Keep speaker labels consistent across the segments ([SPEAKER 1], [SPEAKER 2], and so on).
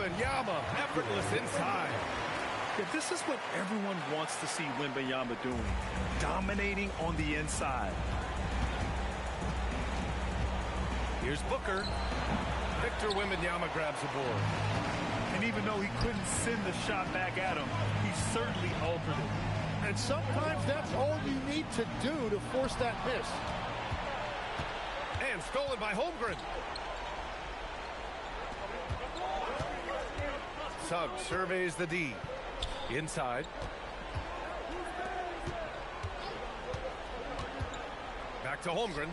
[SPEAKER 1] Wembanyama, effortless inside.
[SPEAKER 2] Yeah, this is what everyone wants to see Wembanyama doing, dominating on the inside.
[SPEAKER 1] Here's Booker. Victor Wembanyama grabs the board.
[SPEAKER 2] And even though he couldn't send the shot back at him, he certainly altered it.
[SPEAKER 3] And sometimes that's all you need to do to force that miss.
[SPEAKER 1] And stolen by Holmgren. Suggs surveys the D. Inside. Back to Holmgren.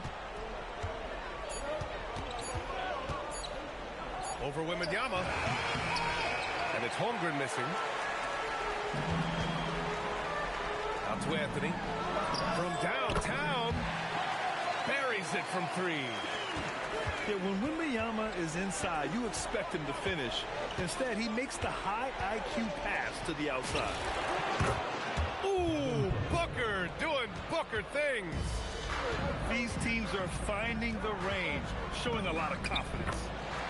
[SPEAKER 1] Over Wembanyama. And it's Holmgren missing. Out to Anthony. From downtown. Buries it from three.
[SPEAKER 2] Yeah, when Wembanyama is inside, you expect him to finish. Instead, he makes the high IQ pass to the outside.
[SPEAKER 1] Ooh, Booker doing Booker things.
[SPEAKER 2] These teams are finding the range, showing a lot of confidence.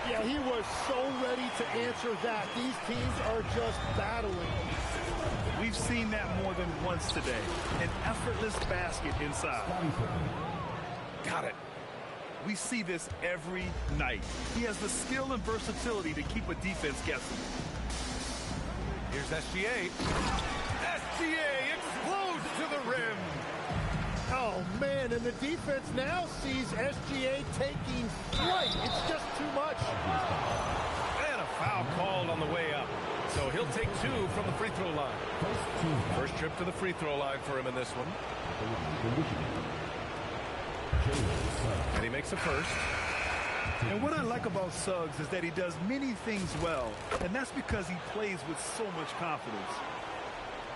[SPEAKER 3] Yeah, he was so ready to answer that. These teams are just battling.
[SPEAKER 2] We've seen that more than once today. An effortless basket inside.
[SPEAKER 1] Got it.
[SPEAKER 2] We see this every night. He has the skill and versatility to keep a defense guessing.
[SPEAKER 1] Here's SGA. SGA explodes to the rim.
[SPEAKER 3] Oh, man, and the defense now sees SGA taking flight. It's just too much.
[SPEAKER 1] And a foul called on the way up. So he'll take two from the free throw line. First trip to the free throw line for him in this one. And he makes a first.
[SPEAKER 2] And what I like about Suggs is that he does many things well, and that's because he plays with so much confidence.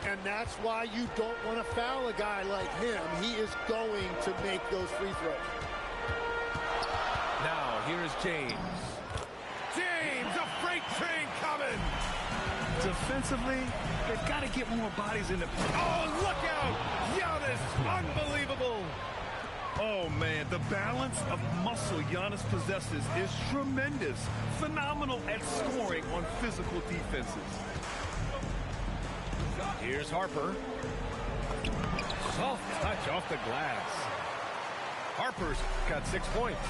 [SPEAKER 3] And that's why you don't want to foul a guy like him. He is going to make those free throws.
[SPEAKER 1] Now, here is James. James, a freight train coming.
[SPEAKER 2] Defensively, they've got to get more bodies in the...
[SPEAKER 1] Oh, look out! Giannis, unbelievable!
[SPEAKER 2] Oh, man, the balance of muscle Giannis possesses is tremendous. Phenomenal at scoring on physical defenses.
[SPEAKER 1] Here's Harper. Soft touch off the glass. Harper's got 6 points.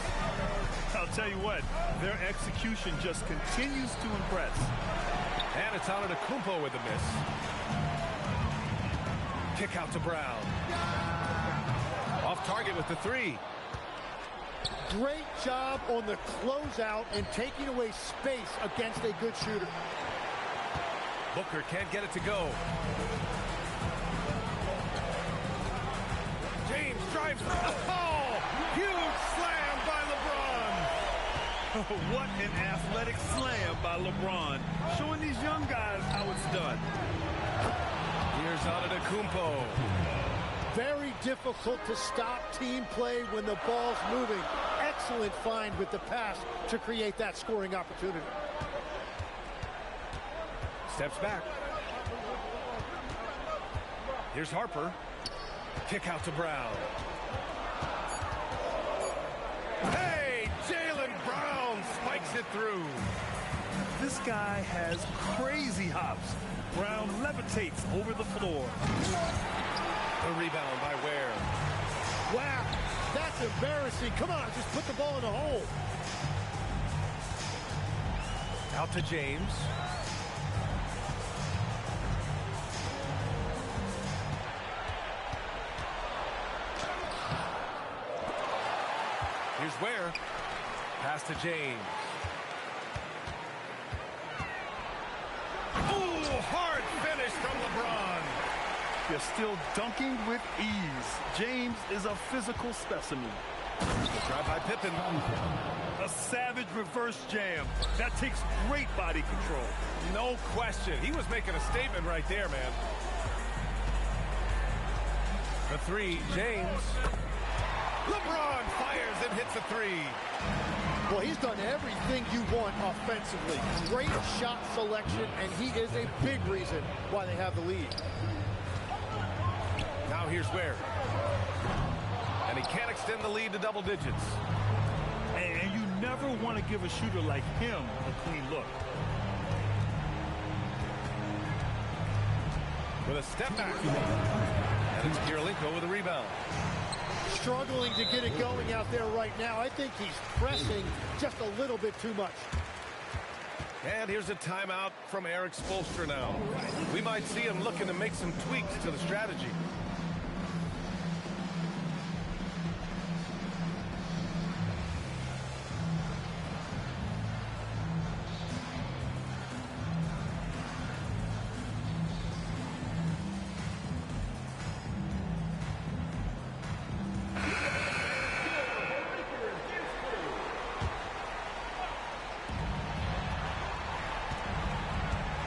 [SPEAKER 2] I'll tell you what, their execution just continues to impress.
[SPEAKER 1] And it's out of Kumpo with the miss. Kick out to Brown. Off target with the three.
[SPEAKER 3] Great job on the closeout and taking away space against a good shooter.
[SPEAKER 1] Booker can't get it to go. James drives. Oh, huge slam by LeBron.
[SPEAKER 2] What an athletic slam by LeBron, showing these young guys how it's done.
[SPEAKER 1] Here's Antetokounmpo.
[SPEAKER 3] Very difficult to stop team play when the ball's moving. Excellent find with the pass to create that scoring opportunity.
[SPEAKER 1] Steps back. Here's Harper. Kick out to Brown. Hey, Jaylen Brown spikes it through.
[SPEAKER 2] This guy has crazy hops. Brown levitates over the floor.
[SPEAKER 1] A rebound by Ware.
[SPEAKER 3] Wow, that's embarrassing. Come on, just put the ball in the hole.
[SPEAKER 1] Out to James. Here's Ware. Pass to James. Ooh, hard finish from LeBron.
[SPEAKER 2] They're still dunking with ease. James is a physical specimen.
[SPEAKER 1] Drive by Pippen.
[SPEAKER 2] A savage reverse jam. That takes great body control.
[SPEAKER 1] No question. He was making a statement right there, man. The three, James. LeBron fires and hits a three.
[SPEAKER 3] Well, he's done everything you want offensively. Great shot selection, and he is a big reason why they have the lead.
[SPEAKER 1] Now here's Ware. And he can't extend the lead to double digits.
[SPEAKER 2] And you never want to give a shooter like him a clean look.
[SPEAKER 1] with a step back. And it's Kirilenko with a rebound.
[SPEAKER 3] Struggling to get it going out there right now. I think he's pressing just a little bit too much.
[SPEAKER 1] And here's a timeout from Eric Spoelstra now. We might see him looking to make some tweaks to the strategy.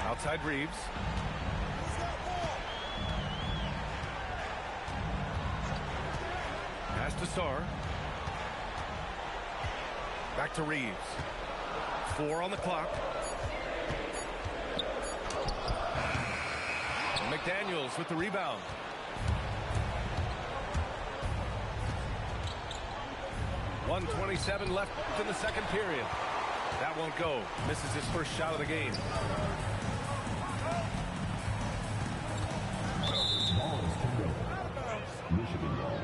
[SPEAKER 1] Outside Reeves. Pass to Sarr. Back to Reeves. 4 on the clock. McDaniels with the rebound. .127 left in the second period. That won't go. Misses his first shot of the game.
[SPEAKER 4] Michigan ball.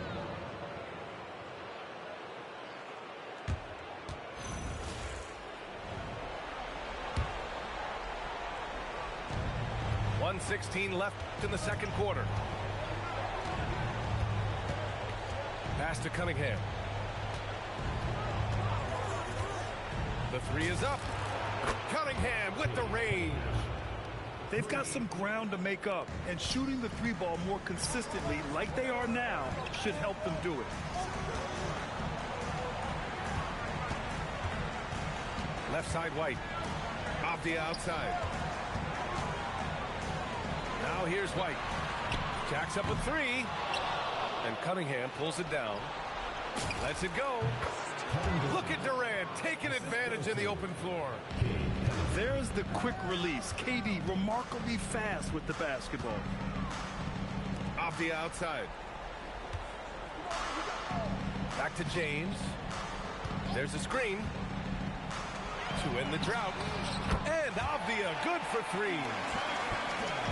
[SPEAKER 1] .116 left in the second quarter. Pass to Cunningham. The three is up. Cunningham with the range.
[SPEAKER 2] They've got some ground to make up, and shooting the three ball more consistently like they are now should help them do it.
[SPEAKER 1] Left side White. Off the outside. Now here's White. Jacks up a three. And Cunningham pulls it down. Lets it go. Look at Durant taking advantage of the open floor.
[SPEAKER 2] There's the quick release. KD remarkably fast with the basketball.
[SPEAKER 1] Off the outside. Back to James. There's a screen. To end the drought. And Avdia good for three.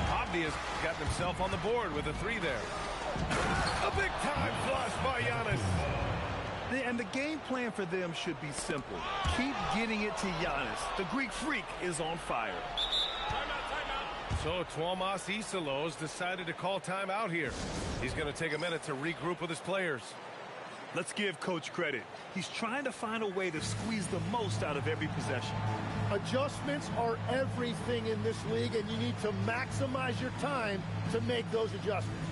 [SPEAKER 1] Avdia's gotten himself on the board with a three there. A big time flush by Giannis.
[SPEAKER 2] And the game plan for them should be simple. Keep getting it to Giannis. The Greek freak is on fire.
[SPEAKER 1] So Tuomas Isalos decided to call timeout here. He's going to take a minute to regroup with his players.
[SPEAKER 2] Let's give Coach credit. He's trying to find a way to squeeze the most out of every possession.
[SPEAKER 3] Adjustments are everything in this league, and you need to maximize your time to make those adjustments.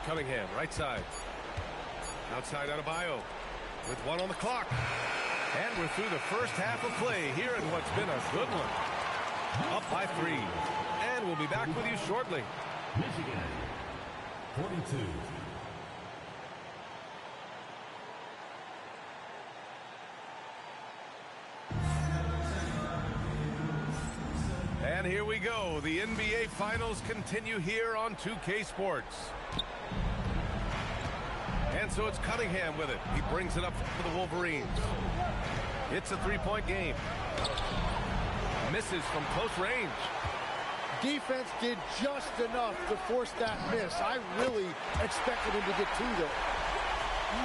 [SPEAKER 1] Cunningham, right side. Outside Adebayo with 1 on the clock. And we're through the first half of play here in what's been a good one. Up by 3. And we'll be back with you shortly.
[SPEAKER 4] Michigan, 42.
[SPEAKER 1] And here we go. The NBA Finals continue here on 2K Sports. And so it's Cunningham with it. He brings it up for the Wolverines. It's a three-point game. Misses from close range.
[SPEAKER 3] Defense did just enough to force that miss. I really expected him to get 2 there.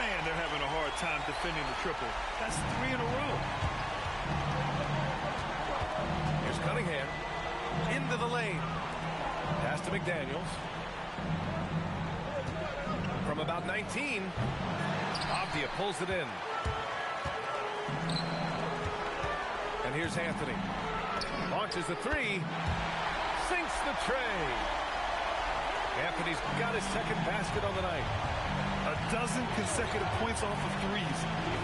[SPEAKER 2] Man, they're having a hard time defending the triple. That's 3 in a row.
[SPEAKER 1] Here's Cunningham. Into the lane. Pass to McDaniels. From about 19, Avdia pulls it in. And here's Anthony. Launches the three. Sinks the tray. Anthony's got his second basket on the night.
[SPEAKER 2] 12 consecutive points off of threes.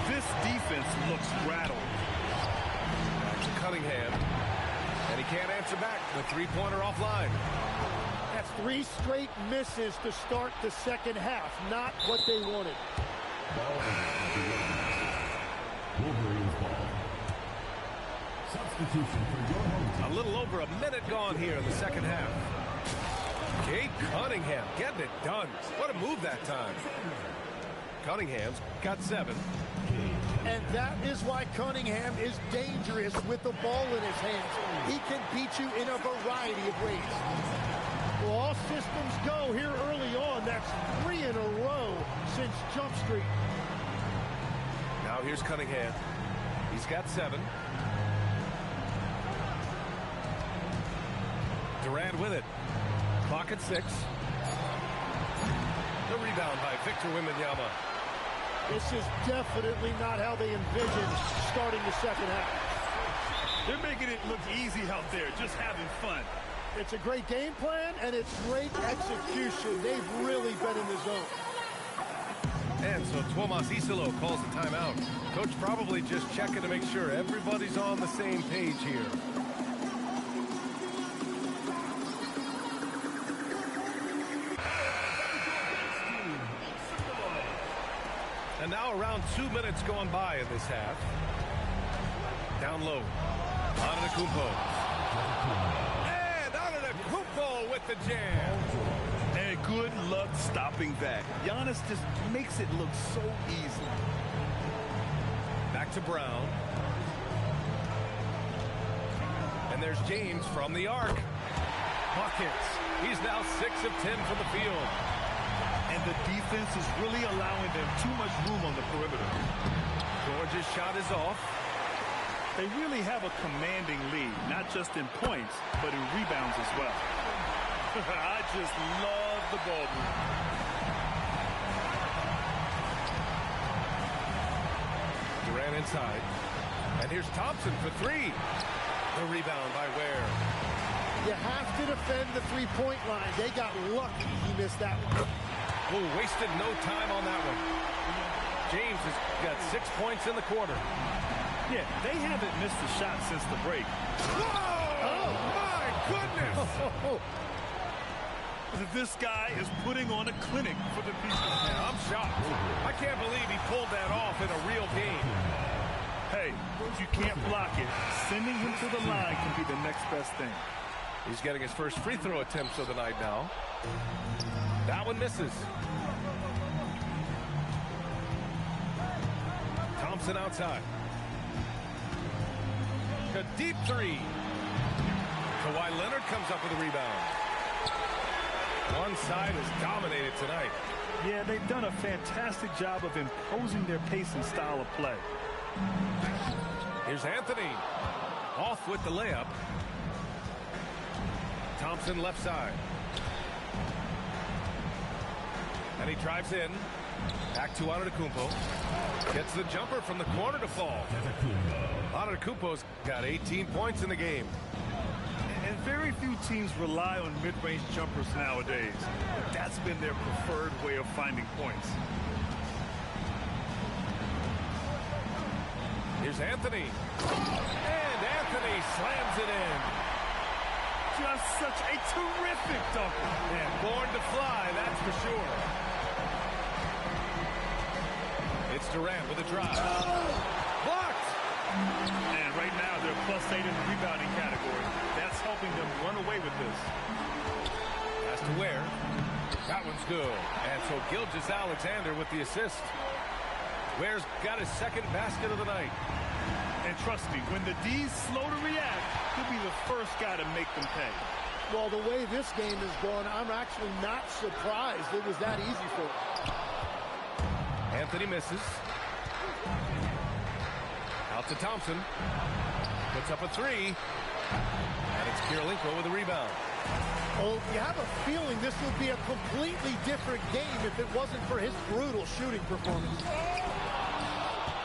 [SPEAKER 2] This defense looks rattled.
[SPEAKER 1] Back to Cunningham. And he can't answer back. The three-pointer offline.
[SPEAKER 3] That's 3 straight misses to start the second half. Not what they wanted.
[SPEAKER 4] Wolverines ball. Substitution for your home team.
[SPEAKER 1] A little over a minute gone here in the second half. Jake Cunningham getting it done. What a move that time. Cunningham's got 7.
[SPEAKER 3] And that is why Cunningham is dangerous with the ball in his hands. He can beat you in a variety of ways. Well, all systems go here early on. That's 3 in a row since Jump Street.
[SPEAKER 1] Now here's Cunningham. He's got 7. Durant with it. Clock at 6. The rebound by Victor Wembanyama.
[SPEAKER 3] This is definitely not how they envisioned starting the second half.
[SPEAKER 2] They're making it look easy out there, just having fun.
[SPEAKER 3] It's a great game plan, and it's great execution. They've really been in the zone.
[SPEAKER 1] And so Tomas Isolo calls a timeout. Coach probably just checking to make sure everybody's on the same page here. And now around 2 minutes going by in this half. Down low. Antetokounmpo. And Antetokounmpo with the jam.
[SPEAKER 2] And good luck stopping that. Giannis just makes it look so easy.
[SPEAKER 1] Back to Brown. And there's James from the arc. Buckets. He's now 6 of 10 from the field.
[SPEAKER 2] And the defense is really allowing them too much room on the perimeter.
[SPEAKER 1] George's shot is off.
[SPEAKER 2] They really have a commanding lead, not just in points, but in rebounds as well. I just love the ball movement.
[SPEAKER 1] Durant inside. And here's Thompson for 3. The rebound by Ware.
[SPEAKER 3] You have to defend the three-point line. They got lucky he missed that one.
[SPEAKER 1] Oh, wasted no time on that one. James has got 6 points in the quarter.
[SPEAKER 2] Yeah, they haven't missed a shot since the break.
[SPEAKER 1] Whoa! Oh, my goodness!
[SPEAKER 2] This guy is putting on a clinic for the people.
[SPEAKER 1] Yeah, I'm shocked. I can't believe he pulled that off in a real game.
[SPEAKER 2] Hey, if you can't block it, sending him to the line can be the next best thing.
[SPEAKER 1] He's getting his first free throw attempts of the night now. That one misses. Thompson outside. A deep 3. Kawhi Leonard comes up with a rebound. One side is dominated tonight.
[SPEAKER 2] Yeah, they've done a fantastic job of imposing their pace and style of play.
[SPEAKER 1] Here's Anthony. Off with the layup. Thompson left side. And he drives in. Back to Antetokounmpo. Gets the jumper from the corner to fall. Antetokounmpo's got 18 points in the game.
[SPEAKER 2] And very few teams rely on mid-range jumpers nowadays. That's been their preferred way of finding points.
[SPEAKER 1] Here's Anthony. And Anthony slams it in.
[SPEAKER 2] Just such a terrific dunker.
[SPEAKER 1] And born to fly, that's for sure. It's Durant with a drive. Blocked!
[SPEAKER 2] And right now they're +8 in the rebounding category. That's helping them run away with this.
[SPEAKER 1] Has to Ware. That one's good. And so Gilgeous-Alexander with the assist. Ware's got his second basket of the night.
[SPEAKER 2] And trust me, when the D's slow to react, he'll be the first guy to make them pay.
[SPEAKER 3] Well, the way this game is going, I'm actually not surprised it was that easy for him.
[SPEAKER 1] Anthony misses. Out to Thompson. Puts up a 3. And it's Kirilenko with a rebound.
[SPEAKER 3] Well, you have a feeling this would be a completely different game if it wasn't for his brutal shooting performance.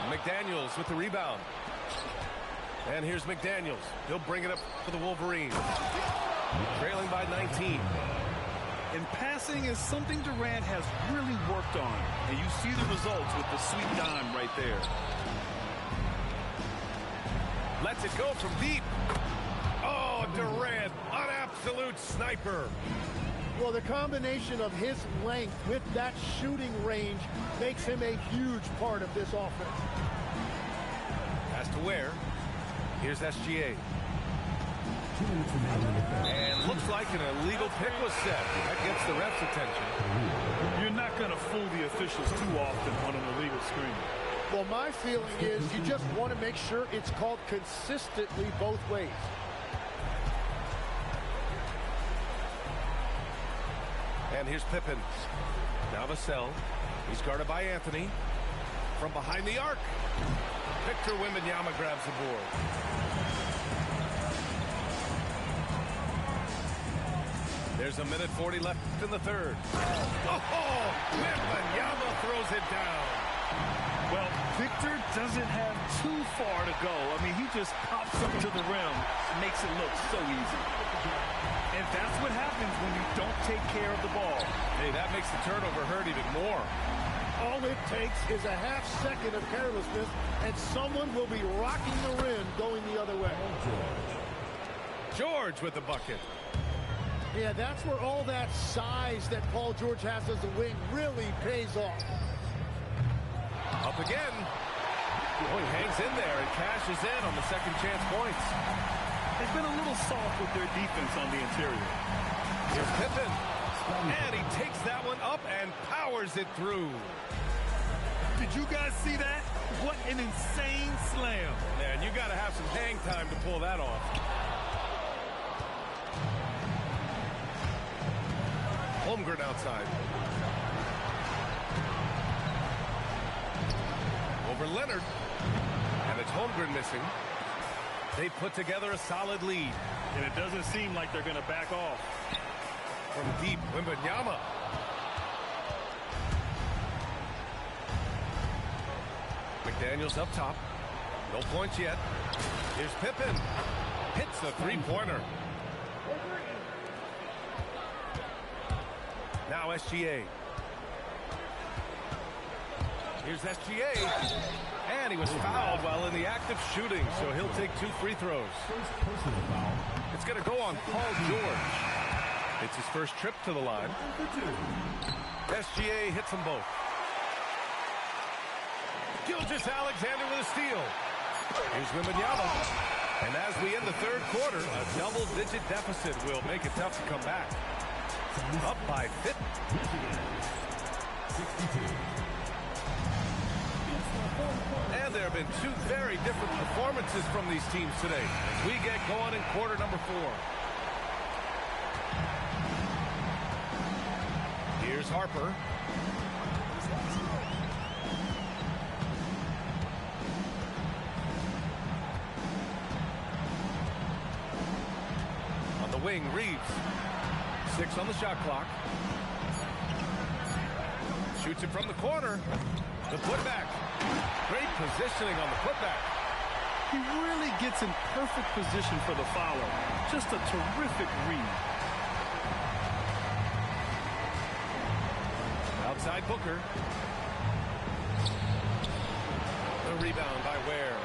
[SPEAKER 1] McDaniels with the rebound. And here's McDaniels. He'll bring it up for the Wolverines. Trailing by 19.
[SPEAKER 2] And passing is something Durant has really worked on. And you see the results with the sweet dime right there.
[SPEAKER 1] Lets it go from deep. Oh, Durant, an absolute sniper.
[SPEAKER 3] Well, the combination of his length with that shooting range makes him a huge part of this offense.
[SPEAKER 1] Has to Ware. Here's SGA.
[SPEAKER 4] 2 minutes remaining in the third.
[SPEAKER 1] And looks like an illegal pick was set. That gets the ref's attention.
[SPEAKER 2] You're not going to fool the officials too often on an illegal screen.
[SPEAKER 3] Well, my feeling is you just want to make sure it's called consistently both ways.
[SPEAKER 1] And here's Pippen. Now Vassell. He's guarded by Anthony. From behind the arc. Victor Wembanyama grabs the board. There's a minute 40 left in the third. Oh, Wembanyama throws it down.
[SPEAKER 2] Well, Victor doesn't have too far to go. I mean, he just pops up to the rim, makes it look so easy. And that's what happens when you don't take care of the ball.
[SPEAKER 1] Hey, that makes the turnover hurt even more.
[SPEAKER 3] All it takes is a half second of carelessness, and someone will be rocking the rim going the other way.
[SPEAKER 1] George with the bucket.
[SPEAKER 3] Yeah, that's where all that size that Paul George has as a wing really pays off.
[SPEAKER 1] Up again. Oh, he hangs in there and cashes in on the second chance points.
[SPEAKER 2] They've been a little soft with their defense on the interior.
[SPEAKER 1] Here's Pippen. And he takes that one up and powers it through.
[SPEAKER 2] Did you guys see that? What an insane slam.
[SPEAKER 1] Man, you got to have some hang time to pull that off. Holmgren outside. Over Leonard. And it's Holmgren missing. They put together a solid lead.
[SPEAKER 2] And it doesn't seem like they're going to back off.
[SPEAKER 1] From deep, Wembanyama. McDaniels up top. No points yet. Here's Pippen. Hits the three-pointer. Now SGA. Here's SGA. And he was fouled while in the act of shooting, so he'll take 2 free throws. It's going to go on Paul George. It's his first trip to the line. SGA hits them both. Gilgeous-Alexander with a steal. Here's Wembanyama. And as we end the third quarter, a double-digit deficit will make it tough to come back. Up by 50. And there have been 2 very different performances from these teams today as we get going in quarter number 4. Here's Harper. On the wing, Reeves. 6 on the shot clock. Shoots it from the corner. The putback. Great positioning on the putback.
[SPEAKER 2] He really gets in perfect position for the follow. Just a terrific read.
[SPEAKER 1] Outside Booker. The rebound by Ware.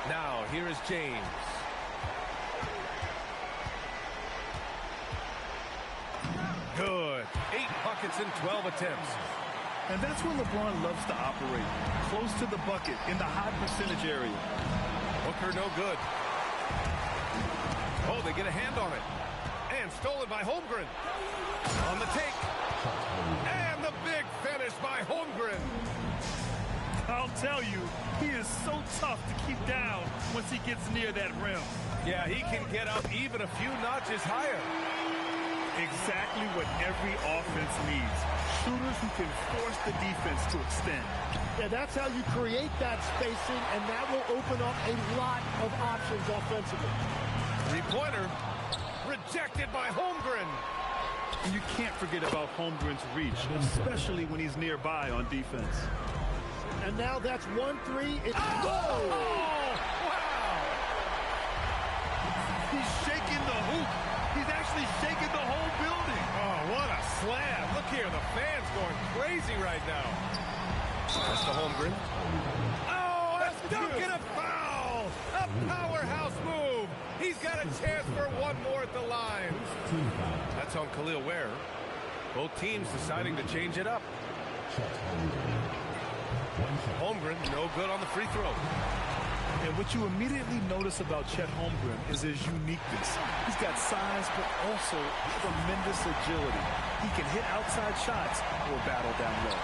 [SPEAKER 1] Now, here is James. Good. 8 buckets in 12 attempts.
[SPEAKER 2] And that's where LeBron loves to operate. Close to the bucket in the high percentage area.
[SPEAKER 1] Booker no good. Oh, they get a hand on it. And stolen by Holmgren. On the take. And the big finish by Holmgren.
[SPEAKER 2] I'll tell you, he is so tough to keep down once he gets near that rim.
[SPEAKER 1] Yeah, he can get up even a few notches higher.
[SPEAKER 2] Exactly what every offense needs. Shooters who can force the defense to extend.
[SPEAKER 3] Yeah, that's how you create that spacing, and that will open up a lot of options offensively.
[SPEAKER 1] Three-pointer rejected by Holmgren.
[SPEAKER 2] And you can't forget about Holmgren's reach, especially when he's nearby on defense.
[SPEAKER 3] And now that's 1-3. It's
[SPEAKER 1] Oh, wow!
[SPEAKER 2] He's shaking the hoop. He's actually shaking the whole building.
[SPEAKER 1] Oh, what a slam. Look here, the fans going crazy right now. That's the Holmgren. Oh, a dunk and a foul! A powerhouse move. He's got a chance for one more at the line. That's on Khalil Ware. Both teams deciding to change it up. Holmgren, no good on the free throw.
[SPEAKER 2] And what you immediately notice about Chet Holmgren is his uniqueness. He's got size, but also tremendous agility. He can hit outside shots or battle down low.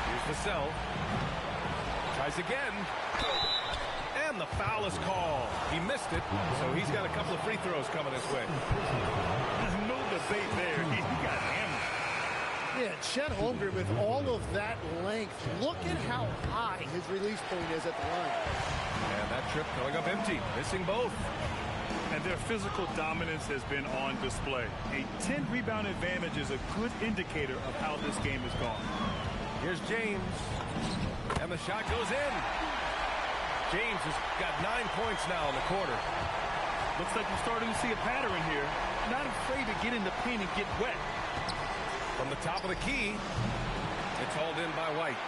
[SPEAKER 1] Here's Vassell. Tries again. And the foul is called. He missed it, so he's got a couple of free throws coming his way.
[SPEAKER 2] There's no debate there. He got hammered.
[SPEAKER 3] Yeah, Chet Holmgren with all of that length. Look at how high his release point is at the line.
[SPEAKER 1] And that trip going up empty, missing both.
[SPEAKER 2] And their physical dominance has been on display. A 10-rebound advantage is a good indicator of how this game has gone.
[SPEAKER 1] Here's James. And the shot goes in. James has got 9 points now in the quarter.
[SPEAKER 2] Looks like we're starting to see a pattern here. Not afraid to get in the paint and get wet.
[SPEAKER 1] From the top of the key, it's hauled in by White.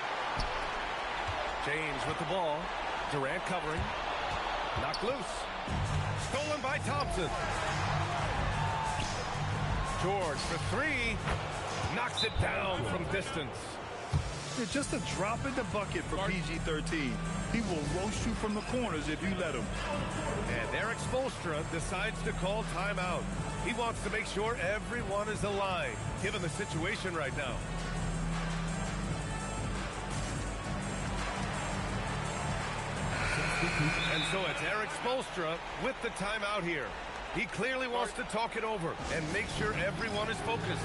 [SPEAKER 1] James with the ball. Durant covering. Knocked loose. Stolen by Thompson. George for three. Knocks it down from distance.
[SPEAKER 2] It's just a drop in the bucket for PG-13. He will roast you from the corners if you let him.
[SPEAKER 1] And Eric Spoelstra decides to call timeout. He wants to make sure everyone is aligned, given the situation right now. And so it's Eric Spoelstra with the timeout here. He clearly wants to talk it over and make sure everyone is focused.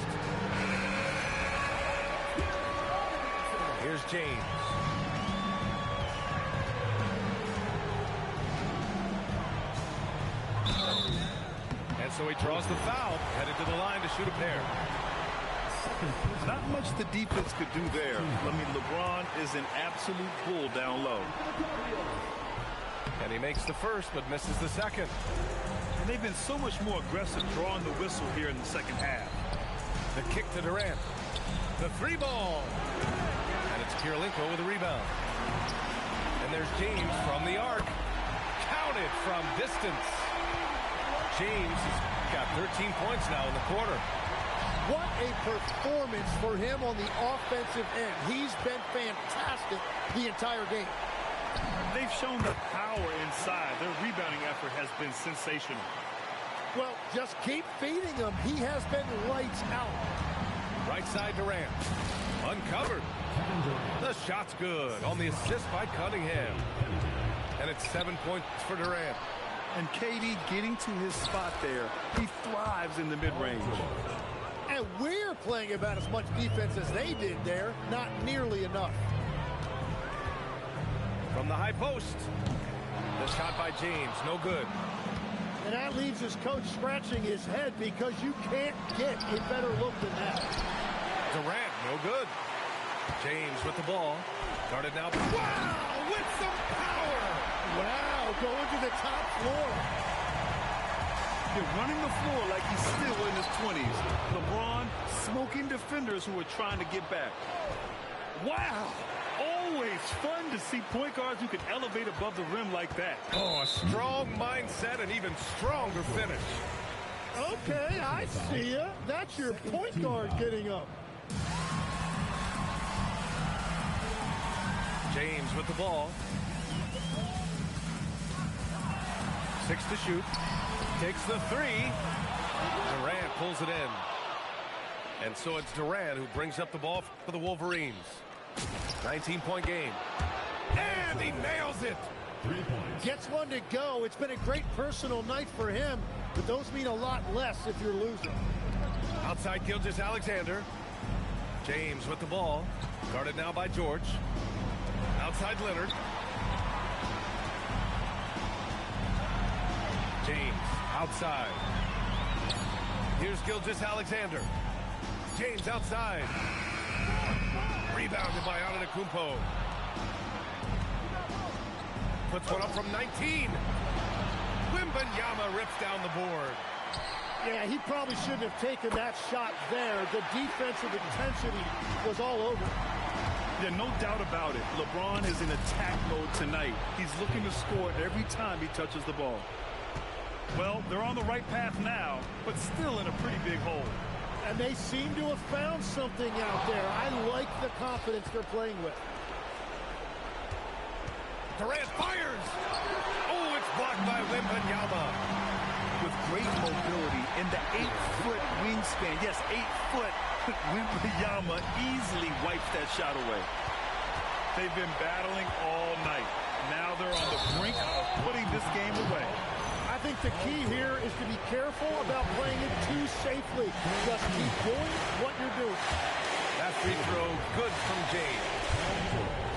[SPEAKER 1] Here's James. And so he draws the foul, headed to the line to shoot a pair.
[SPEAKER 2] Not much the defense could do there. I mean, LeBron is an absolute bull down low.
[SPEAKER 1] And he makes the first, but misses the second.
[SPEAKER 2] And they've been so much more aggressive drawing the whistle here in the second half.
[SPEAKER 1] The kick to Durant. The three ball. And it's Kirilenko with a rebound. And there's James from the arc. Counted from distance. James has got 13 points now in the quarter.
[SPEAKER 3] What a performance for him on the offensive end. He's been fantastic the entire game.
[SPEAKER 2] They've shown the power inside. Their rebounding effort has been sensational.
[SPEAKER 3] Well, just keep feeding him. He has been lights out.
[SPEAKER 1] Right side Durant. Uncovered. The shot's good on the assist by Cunningham. And it's 7 points for Durant.
[SPEAKER 2] And KD getting to his spot there. He thrives in the mid-range.
[SPEAKER 3] And we're playing about as much defense as they did there. Not nearly enough.
[SPEAKER 1] From the high post. The shot by James, no good.
[SPEAKER 3] And that leaves his coach scratching his head because you can't get a better look than that.
[SPEAKER 1] Durant, no good. James with the ball. Guarded now. Wow, with some power.
[SPEAKER 3] Wow, going to the top floor.
[SPEAKER 2] They're running the floor like he's still in his 20s. LeBron smoking defenders who are trying to get back. Wow. Always fun to see point guards who can elevate above the rim like that.
[SPEAKER 1] Oh, a strong mindset and even stronger finish.
[SPEAKER 3] Okay, I see ya. That's your point guard getting up.
[SPEAKER 1] James with the ball. 6 to shoot. Takes the three. Durant pulls it in. And so it's Durant who brings up the ball for the Wolverines. 19-point game. And he nails it.
[SPEAKER 4] 3 points.
[SPEAKER 3] Gets one to go. It's been a great personal night for him, but those mean a lot less if you're losing.
[SPEAKER 1] Outside Gilgeous-Alexander. James with the ball. Guarded now by George. Outside Leonard. James outside. Here's Gilgeous-Alexander. James outside. Rebounded by Antetokounmpo. Puts one up from 19. Wembanyama rips down the board.
[SPEAKER 3] Yeah, he probably shouldn't have taken that shot there. The defensive intensity was all over.
[SPEAKER 2] Yeah, no doubt about it. LeBron is in attack mode tonight. He's looking to score every time he touches the ball. Well, they're on the right path now, but still in a pretty big hole.
[SPEAKER 3] And they seem to have found something out there. I like the confidence they're playing with.
[SPEAKER 1] Durant fires. Wembanyama.
[SPEAKER 2] With great mobility in the 8-foot wingspan. Yes, 8-foot. Wembanyama easily wipes that shot away. They've been battling all night. Now they're on the brink of putting this game away.
[SPEAKER 3] I think the key here is to be careful about playing it too safely. Just keep doing what you're doing.
[SPEAKER 1] That free throw good from James.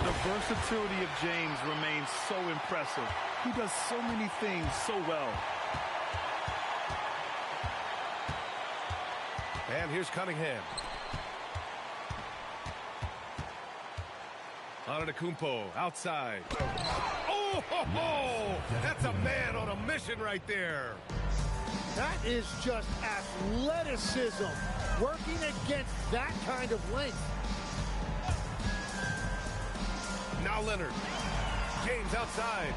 [SPEAKER 2] The versatility of James remains so impressive. He does so many things so well.
[SPEAKER 1] And here's Cunningham. Antetokounmpo outside. Oh, ho, ho! That's a man on a mission right there.
[SPEAKER 3] That is just athleticism, working against that kind of length.
[SPEAKER 1] Now Leonard. James outside.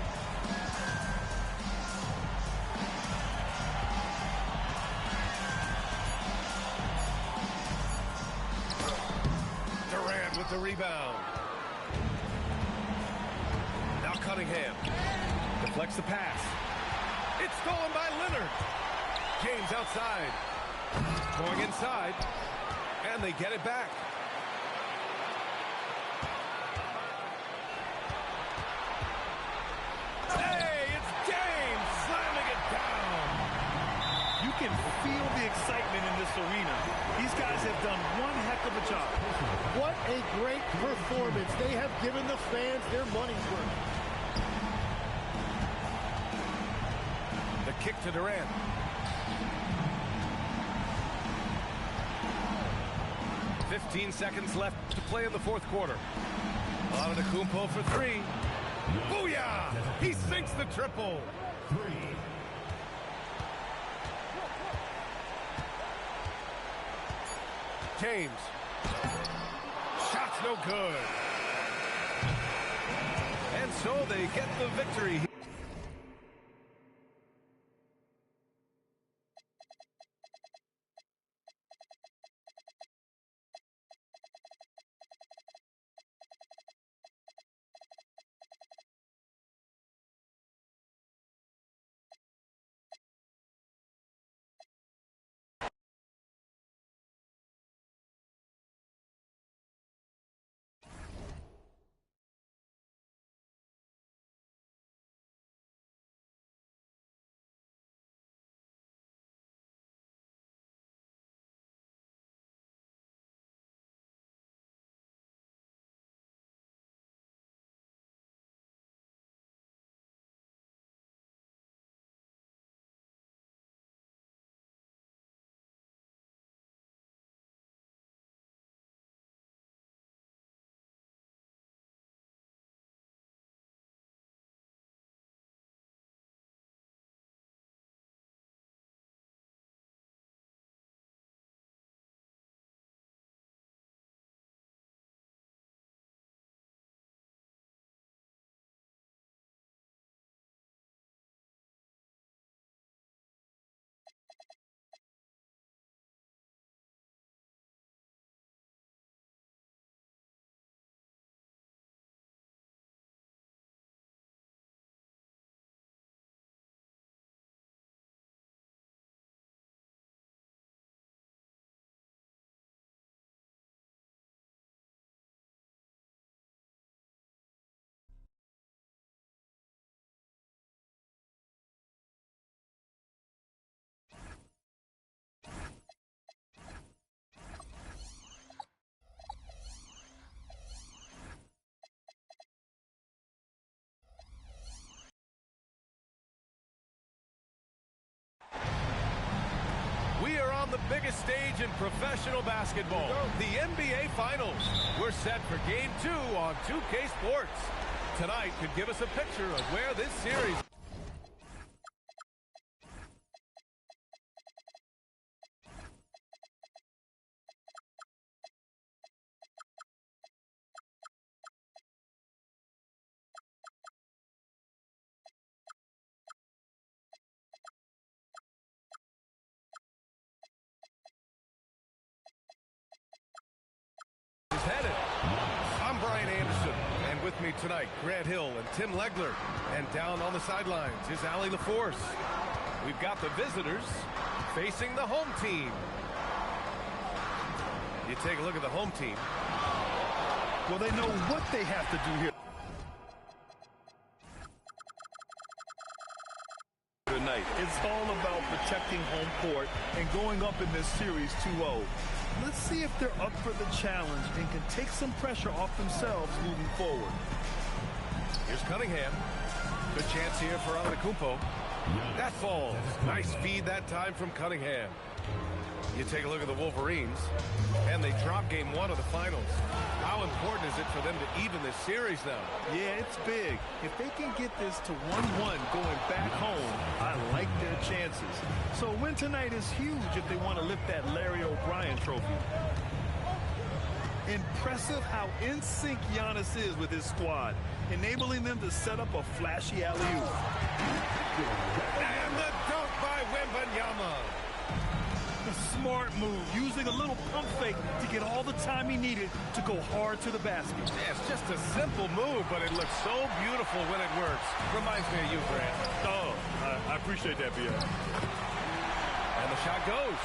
[SPEAKER 1] Durant with the rebound. Now Cunningham. Deflects the pass. It's stolen by Leonard. James outside. Going inside. And they get it back. Hey, it's James slamming it down.
[SPEAKER 2] You can feel the excitement in this arena. These guys have done one heck of a job.
[SPEAKER 3] What a great performance. They have given the fans their money's worth.
[SPEAKER 1] The kick to Durant. "15 seconds left to play in the fourth quarter. Antetokounmpo for three. Booyah! He sinks the triple. James. Shot's no good. And so they get the victory. The biggest stage in professional basketball, the NBA Finals. We're set for Game 2 on 2K Sports. Tonight could give us a picture of where this series... is headed. I'm Brian Anderson, and with meet tonight, Grant Hill and Tim Legler. And down on the sidelines is Allie LaForce. We've got the visitors facing the home team. You take a look at the home team.
[SPEAKER 2] Well, they know what they have to do here tonight. It's all about protecting home court and going up in this series 2-0. Let's see if they're up for the challenge and can take some pressure off themselves moving forward.
[SPEAKER 1] Here's Cunningham. Good chance here for Antetokounmpo. That falls. Nice feed that time from Cunningham. You take a look at the Wolverines, and they drop game 1 of the finals. How important is it for them to even this series now?
[SPEAKER 2] Yeah, it's big. If they can get this to 1-1 going back home, I like their chances. So a win tonight is huge if they want to lift that Larry O'Brien trophy. Impressive how in sync Giannis is with his squad, enabling them to set up a flashy alley-oop.
[SPEAKER 1] And the dunk by Wembanyama.
[SPEAKER 2] A smart move, using a little pump fake to get all the time he needed to go hard to the basket.
[SPEAKER 1] Yeah, it's just a simple move, but it looks so beautiful when it works. Reminds me of you, Grant.
[SPEAKER 2] Oh, I appreciate that, BS.
[SPEAKER 1] And the shot goes.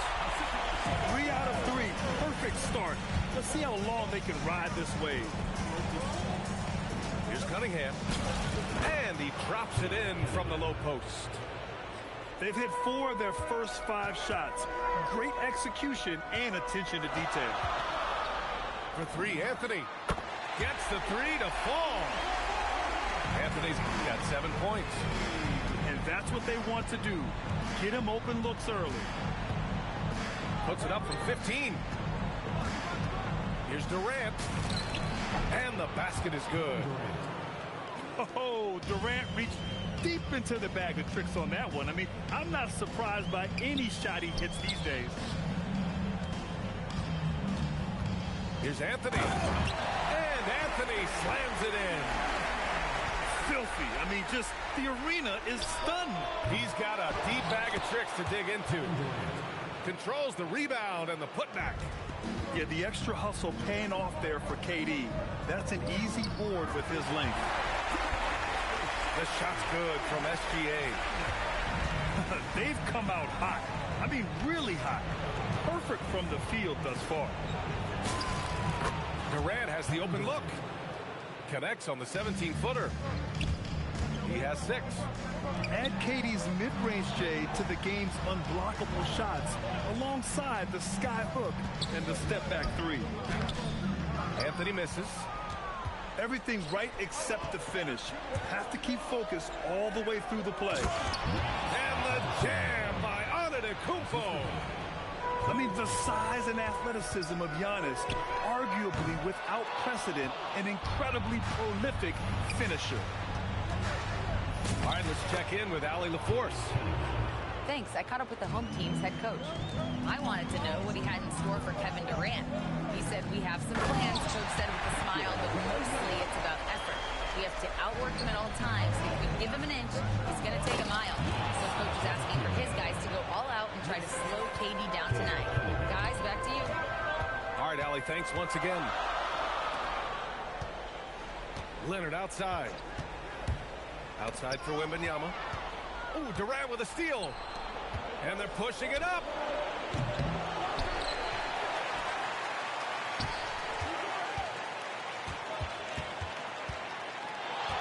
[SPEAKER 2] 3 out of 3. Perfect start. Let's see how long they can ride this wave.
[SPEAKER 1] Here's Cunningham. And he drops it in from the low post.
[SPEAKER 2] They've hit 4 of their first 5 shots. Great execution and attention to detail.
[SPEAKER 1] For 3, Anthony gets the 3 to fall. Anthony's got 7 points.
[SPEAKER 2] And that's what they want to do. Get him open looks early.
[SPEAKER 1] Puts it up from 15. Here's Durant. And the basket is good.
[SPEAKER 2] Oh, Durant reached deep into the bag of tricks on that one. I mean, I'm not surprised by any shot he hits these days.
[SPEAKER 1] Here's Anthony. And Anthony slams it in.
[SPEAKER 2] Filthy. I mean, just the arena is stunned.
[SPEAKER 1] He's got a deep bag of tricks to dig into. Controls the rebound and the putback.
[SPEAKER 2] Yeah, the extra hustle paying off there for KD. That's an easy board with his length.
[SPEAKER 1] The shot's good from SGA.
[SPEAKER 2] They've come out hot. I mean, really hot. Perfect from the field thus far.
[SPEAKER 1] Durant has the open look. Connects on the 17-footer. He has 6.
[SPEAKER 2] Add KD's mid-range J to the game's unblockable shots alongside the sky hook and the step-back 3.
[SPEAKER 1] Anthony misses.
[SPEAKER 2] Everything right except the finish. Have to keep focused all the way through the play.
[SPEAKER 1] And the jam by Antetokounmpo.
[SPEAKER 2] I mean, the size and athleticism of Giannis, arguably without precedent, an incredibly prolific finisher.
[SPEAKER 1] All right, let's check in with Allie LaForce.
[SPEAKER 5] Thanks. I caught up with the home team's head coach. I wanted to know what he had in store for Kevin Durant. He said, we have some plans, Coach said with a smile, but mostly it's about effort. We have to outwork him at all times. If we give him an inch, he's going to take a mile. So Coach is asking for his guys to go all out and try to slow KD down tonight. Guys, back to you.
[SPEAKER 1] All right, Allie, thanks once again. Leonard outside. Outside for Wembanyama. Oh, Durant with a steal. And they're pushing it up.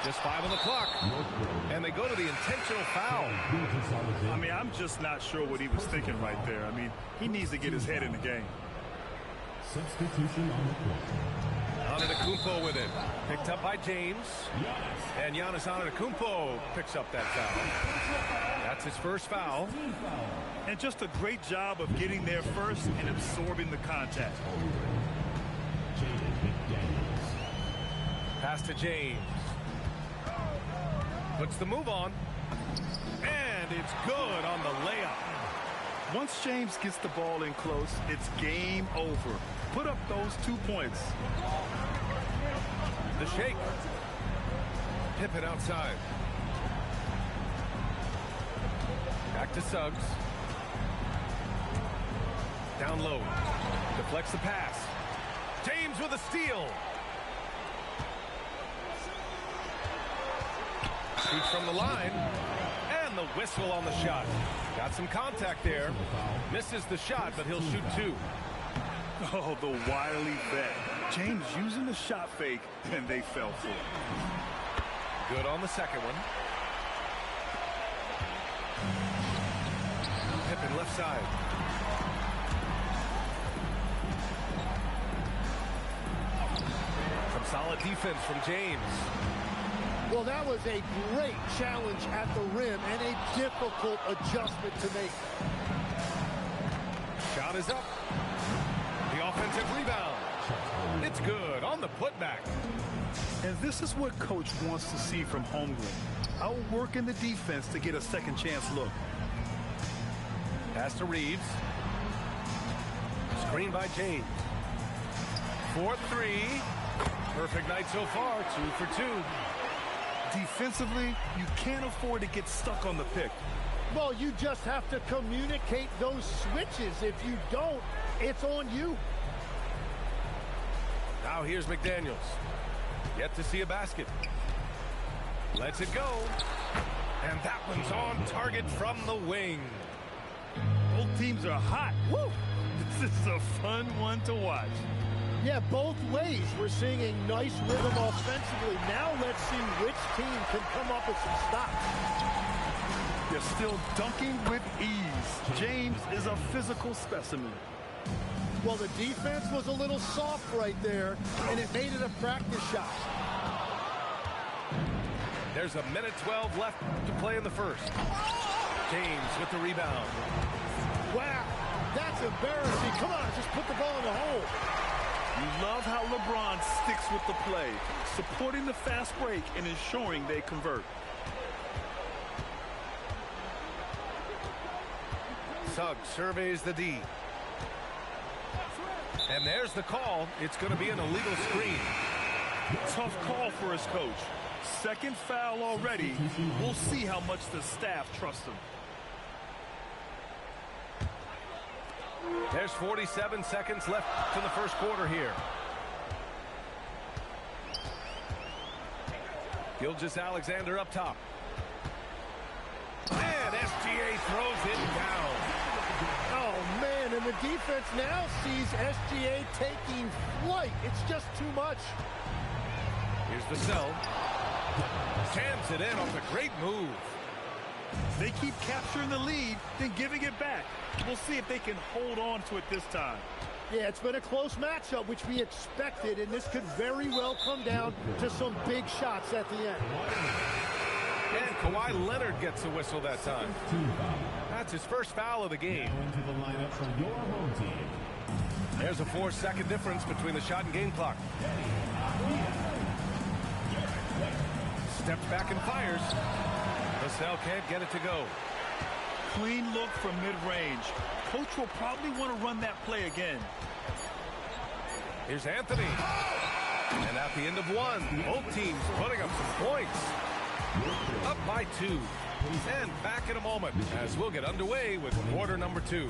[SPEAKER 1] Just 5 on the clock. And they go to the intentional foul.
[SPEAKER 2] I mean, I'm just not sure what he was thinking right there. I mean, he needs to get his head in the game.
[SPEAKER 4] Substitution on the court.
[SPEAKER 1] Antetokounmpo with it. Picked up by James. And Giannis Antetokounmpo picks up that foul. That's his first foul.
[SPEAKER 2] And just a great job of getting there first and absorbing the contact.
[SPEAKER 1] Pass to James. Puts the move on. And it's good on the layup.
[SPEAKER 2] Once James gets the ball in close, it's game over. Put up those 2 points.
[SPEAKER 1] The shake. Pippen outside. Back to Suggs. Down low. Deflects the pass. James with a steal. Shoots from the line. And the whistle on the shot. Got some contact there. Misses the shot, but he'll shoot two.
[SPEAKER 2] Oh, the wily vet. James using the shot fake, and they fell for it.
[SPEAKER 1] Good on the second one. Pippen left side. Some solid defense from James.
[SPEAKER 3] Well, that was a great challenge at the rim and a difficult adjustment to make.
[SPEAKER 1] Shot is up. The offensive rebound. It's good on the putback.
[SPEAKER 2] And this is what coach wants to see from Holmgren. Outworking the defense to get a second chance look.
[SPEAKER 1] Pass to Reeves. Screen by James. 4-3. Perfect night so far. 2 for 2.
[SPEAKER 2] Defensively, you can't afford to get stuck on the pick.
[SPEAKER 3] Well, you just have to communicate those switches. If you don't, it's on you.
[SPEAKER 1] Now here's McDaniels. Yet to see a basket. Lets it go. And that one's on target from the wing.
[SPEAKER 2] Both teams are hot. Woo! This is a fun one to watch.
[SPEAKER 3] Yeah, both ways. We're seeing a nice rhythm offensively. Now let's see which team can come up with some stops.
[SPEAKER 2] They're still dunking with ease. James is a physical specimen.
[SPEAKER 3] Well, the defense was a little soft right there, and it made it a practice shot.
[SPEAKER 1] There's 1:12 left to play in the first. James with the rebound.
[SPEAKER 3] Wow, that's embarrassing. Come on, just put the ball in the hole.
[SPEAKER 2] You love how LeBron sticks with the play, supporting the fast break and ensuring they convert.
[SPEAKER 1] Suggs surveys the D. And there's the call. It's going to be an illegal screen.
[SPEAKER 2] Tough call for his coach. Second foul already. We'll see how much the staff trusts him.
[SPEAKER 1] There's 47 seconds left to the first quarter here. Gilgeous-Alexander up top. And SGA throws it down.
[SPEAKER 3] Oh, man, and the defense now sees SGA taking flight. It's just too much.
[SPEAKER 1] Here's Vassell. Jams it in off a great move.
[SPEAKER 2] They keep capturing the lead, then giving it back. We'll see if they can hold on to it this time.
[SPEAKER 3] Yeah, it's been a close matchup, which we expected, and this could very well come down to some big shots at the end.
[SPEAKER 1] And Kawhi Leonard gets a whistle that time. That's his first foul of the game.
[SPEAKER 4] Into the lineup for your home team.
[SPEAKER 1] There's a 4-second difference between the shot and game clock. Steps back and fires. Vassell can't get it to go.
[SPEAKER 2] Clean look from mid-range. Coach will probably want to run that play again.
[SPEAKER 1] Here's Anthony. And at the end of one, both teams putting up some points. Up by 2. And back in a moment as we'll get underway with quarter number 2.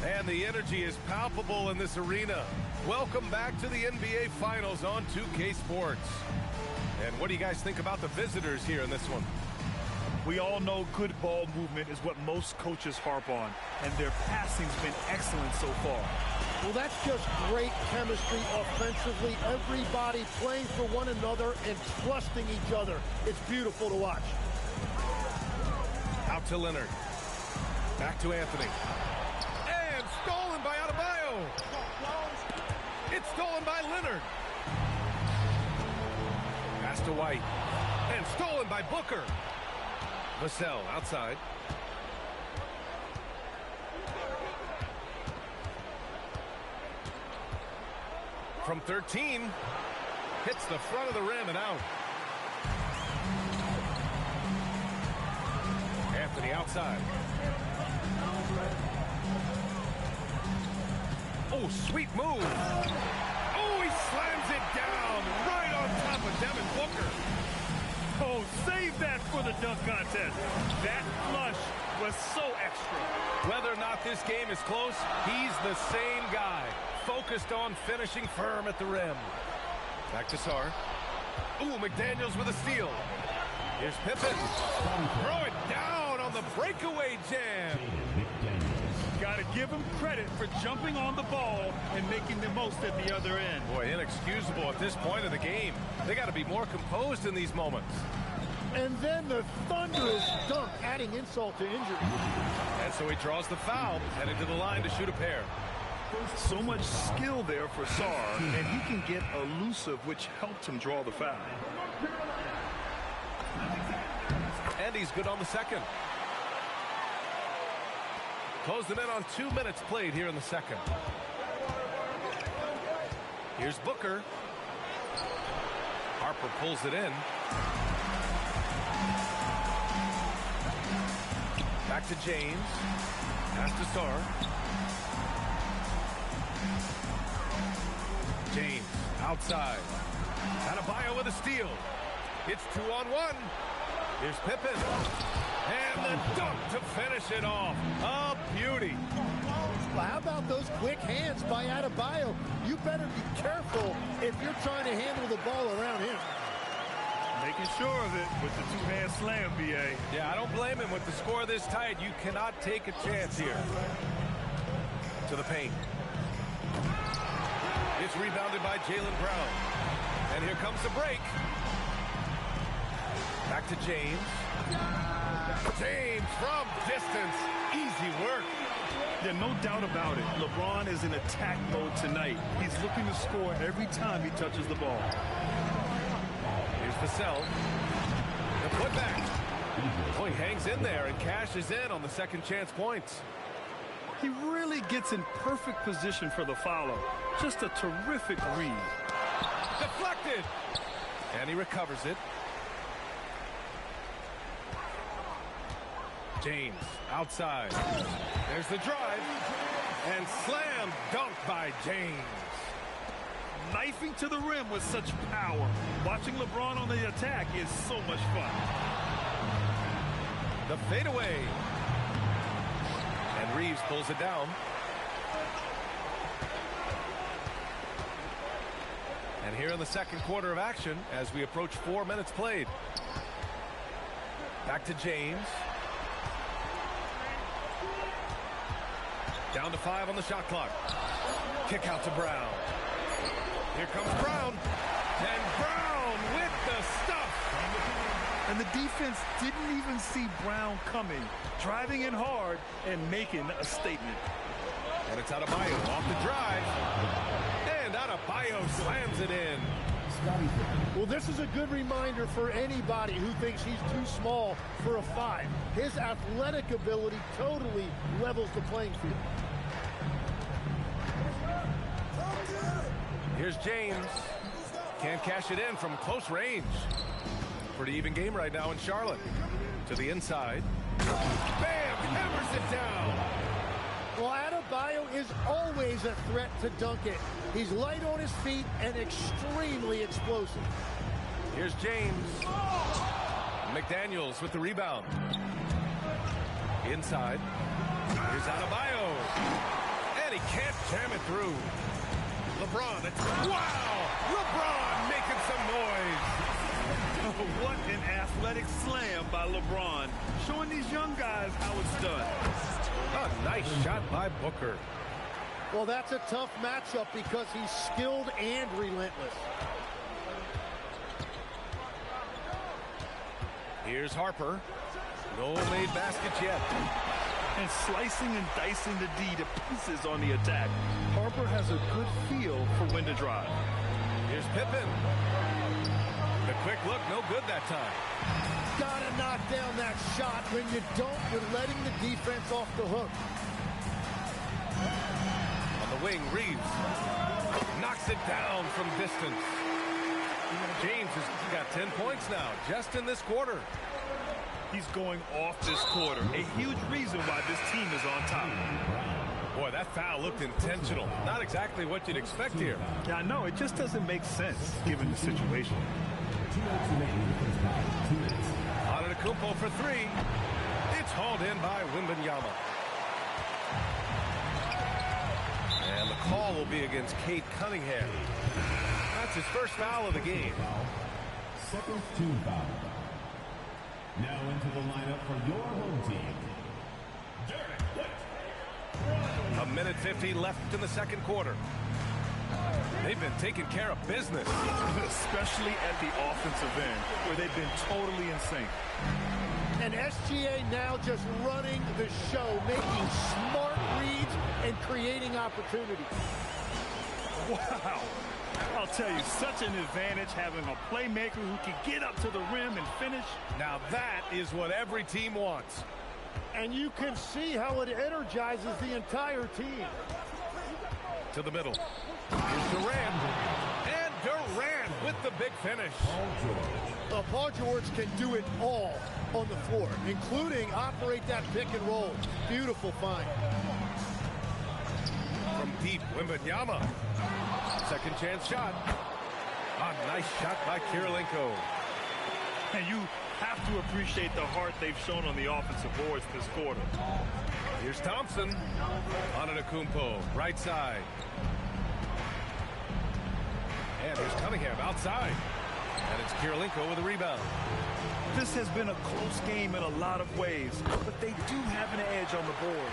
[SPEAKER 1] And the energy is palpable in this arena. Welcome back to the NBA Finals on 2K Sports. And what do you guys think about the visitors here in this one?
[SPEAKER 2] We all know good ball movement is what most coaches harp on, and their passing's been excellent so far.
[SPEAKER 3] Well, that's just great chemistry offensively. Everybody playing for one another and trusting each other. It's beautiful to watch.
[SPEAKER 1] Out to Leonard. Back to Anthony. And stolen by Adebayo. It's stolen by Leonard. Pass to White. And stolen by Booker. Vassell outside. From 13. Hits the front of the rim and out. Anthony outside. Oh, sweet move. Oh, he slams it down right on top of Devin Booker.
[SPEAKER 2] Oh, save that for the dunk contest. That flush was so extra.
[SPEAKER 1] Whether or not this game is close, he's the same guy. focused on finishing firm at the rim. Back to Sarr. Ooh, McDaniels with a steal. Here's Pippen. Throw it down on the breakaway jam.
[SPEAKER 2] Got to give him credit for jumping on the ball and making the most at the other end.
[SPEAKER 1] Boy, inexcusable at this point of the game. They got to be more composed in these moments.
[SPEAKER 3] And then the thunderous dunk, adding insult to injury.
[SPEAKER 1] And so he draws the foul, heading to the line to shoot a pair.
[SPEAKER 2] So much skill there for Sarr, and he can get elusive, which helped him draw the foul.
[SPEAKER 1] And he's good on the second. Close them in on 2 minutes played here in the second. Here's Booker. Harper pulls it in. Back to James. Pass to Sarr. James outside. Adebayo with a steal. It's 2-on-1. Here's Pippen. And the dunk to finish it off. A beauty.
[SPEAKER 3] Well, how about those quick hands by Adebayo? You better be careful if you're trying to handle the ball around him.
[SPEAKER 2] Making sure of it with the two-hand slam, B.A.
[SPEAKER 1] Yeah, I don't blame him. With the score this tight, you cannot take a chance here. To the paint. It's rebounded by Jaylen Brown. And here comes the break. Back to James. James from distance. Easy work.
[SPEAKER 2] Yeah, no doubt about it. LeBron is in attack mode tonight. He's looking to score every time he touches the ball.
[SPEAKER 1] Here's Vassell. The putback. Oh, he hangs in there and cashes in on the second chance points.
[SPEAKER 2] He really gets in perfect position for the follow. Just a terrific read.
[SPEAKER 1] Deflected. And he recovers it. James outside. There's the drive. And slam dunk by James.
[SPEAKER 2] Knifing to the rim with such power. Watching LeBron on the attack is so much fun.
[SPEAKER 1] The fadeaway. And Reeves pulls it down. And here in the second quarter of action as we approach 4 minutes played. Back to James. Down to 5 on the shot clock. Kick out to Brown. Here comes Brown. And Brown with the stuff.
[SPEAKER 2] And the defense didn't even see Brown coming. Driving in hard and making a statement.
[SPEAKER 1] And it's Adebayo off the drive. And Adebayo slams it in.
[SPEAKER 3] Well, this is a good reminder for anybody who thinks he's too small for a 5. His athletic ability totally levels the playing field.
[SPEAKER 1] Here's James. Can't cash it in from close range. Pretty even game right now in Charlotte. To the inside. Bam! Hammers it down.
[SPEAKER 3] Well, Adebayo is always a threat to dunk it. He's light on his feet and extremely explosive.
[SPEAKER 1] Here's James. McDaniels with the rebound. Inside. Here's Adebayo. And he can't jam it through. LeBron. Wow! LeBron making some noise.
[SPEAKER 2] What an athletic slam by LeBron. Showing these young guys how it's done.
[SPEAKER 1] A nice shot by Booker.
[SPEAKER 3] Well, that's a tough matchup because he's skilled and relentless.
[SPEAKER 1] Here's Harper. No made baskets yet.
[SPEAKER 2] And slicing and dicing the D to pieces on the attack. Harper has a good feel for when to drive.
[SPEAKER 1] Here's Pippen. The quick look, no good that time.
[SPEAKER 3] Gotta knock down that shot. When you don't, you're letting the defense off the hook.
[SPEAKER 1] On the wing, Reeves knocks it down from distance. James has got 10 points now, just in this quarter.
[SPEAKER 2] He's going off this quarter. A huge reason why this team is on top.
[SPEAKER 1] Boy, that foul looked intentional. Not exactly what you'd expect here.
[SPEAKER 2] Yeah, I know. It just doesn't make sense, given the situation.
[SPEAKER 1] Antetokounmpo for 3. It's hauled in by Wembanyama. And the call will be against Cade Cunningham. That's his first foul of the game.
[SPEAKER 4] Second team foul. Now into the lineup for your home team.
[SPEAKER 1] A minute 50 left in the second quarter. They've been taking care of business.
[SPEAKER 2] Especially at the offensive end, where they've been totally in sync.
[SPEAKER 3] And SGA now just running the show, making smart reads and creating opportunities.
[SPEAKER 2] Wow. I'll tell you, such an advantage having a playmaker who can get up to the rim and finish.
[SPEAKER 1] Now that is what every team wants.
[SPEAKER 3] And you can see how it energizes the entire team.
[SPEAKER 1] To the middle. Here's Durant. And Durant with the big finish.
[SPEAKER 3] Paul George can do it all on the floor, including operate that pick and roll. Beautiful find.
[SPEAKER 1] From deep, Wembanyama. Second chance shot. A nice shot by Kirilenko.
[SPEAKER 2] And you have to appreciate the heart they've shown on the offensive boards this quarter.
[SPEAKER 1] Here's Thompson. Antetokounmpo, right side. And here's Cunningham outside. And it's Kirilenko with a rebound.
[SPEAKER 2] This has been a close game in a lot of ways, but they do have an edge on the board.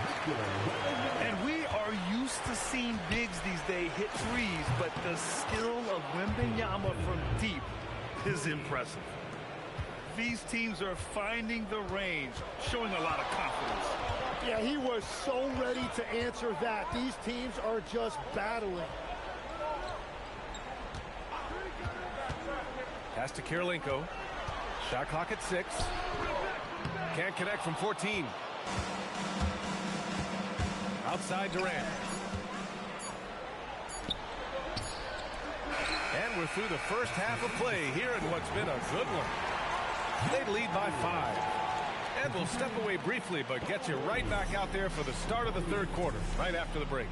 [SPEAKER 2] And we are used to seeing bigs these days hit threes, but the skill of Wembanyama from deep is impressive. These teams are finding the range, showing a lot of confidence.
[SPEAKER 3] Yeah, he was so ready to answer that. These teams are just battling.
[SPEAKER 1] Pass to Kirilenko. Shot clock at 6. Can't connect from 14. Outside Durant. And we're through the first half of play here in what's been a good one. They lead by 5. And we'll step away briefly, but get you right back out there for the start of the third quarter, right after the break.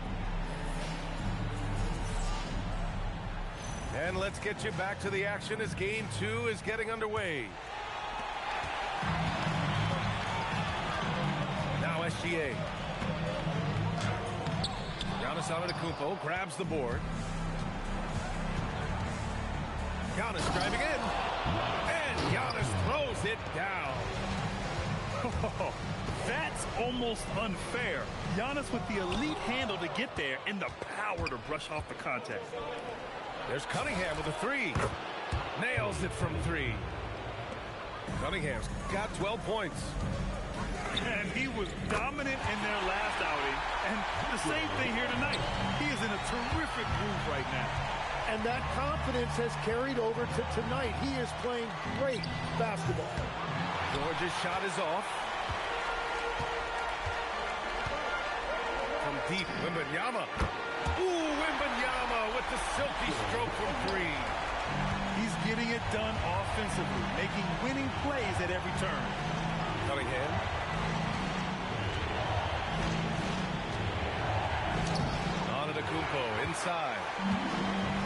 [SPEAKER 1] And let's get you back to the action as game 2 is getting underway. Now SGA. Giannis Antetokounmpo grabs the board. Giannis driving in. And Giannis throws it down.
[SPEAKER 2] That's almost unfair. Giannis with the elite handle to get there and the power to brush off the contact.
[SPEAKER 1] There's Cunningham with a 3. Nails it from 3. Cunningham's got 12 points.
[SPEAKER 2] And he was dominant in their last outing. And the same thing here tonight. He is in a terrific groove right now.
[SPEAKER 3] And that confidence has carried over to tonight. He is playing great basketball.
[SPEAKER 1] George's shot is off. From deep, Wembanyama. Ooh, Wembanyama with the silky stroke from 3.
[SPEAKER 2] He's getting it done offensively, making winning plays at every turn.
[SPEAKER 1] Cunningham. Antetokounmpo inside.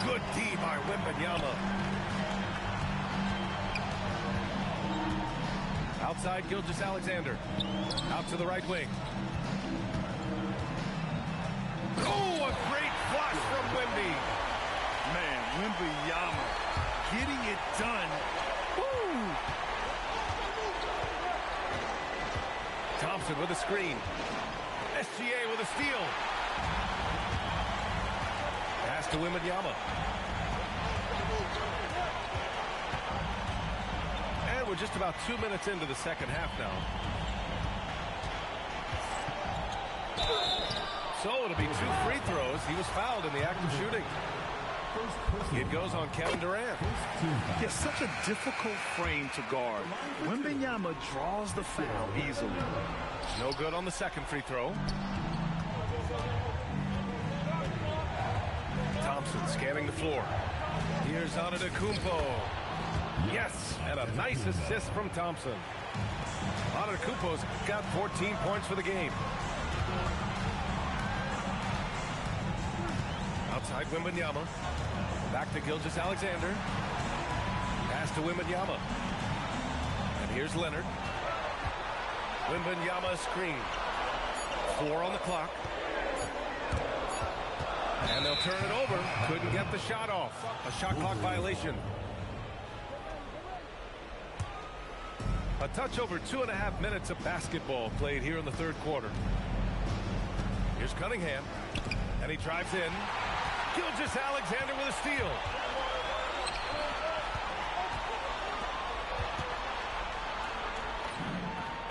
[SPEAKER 1] Good D by Wembanyama. Outside Gilgeous-Alexander. Out to the right wing. Oh, a great flush from Wemby.
[SPEAKER 2] Man, Wembanyama getting it done. Woo!
[SPEAKER 1] Thompson with a screen. SGA with a steal. Pass to Wembanyama. And we're just about 2 minutes into the second half now. So it'll be 2 free throws. He was fouled in the act of shooting. It goes on Kevin Durant.
[SPEAKER 2] Yeah, such a difficult frame to guard. Wembanyama draws the foul easily.
[SPEAKER 1] No good on the second free throw. Thompson scanning the floor. Here's Antetokounmpo. Yes, and a nice assist from Thompson. Antetokounmpo's got 14 points for the game. Outside Wembanyama. Back to Gilgeous-Alexander. Pass to Wembanyama. And here's Leonard. Wembanyama screen. 4 on the clock. And they'll turn it over. Couldn't get the shot off. A shot clock violation. A touch over 2.5 minutes of basketball played here in the third quarter. Here's Cunningham. And he drives in. Gilgeous-Alexander with a steal.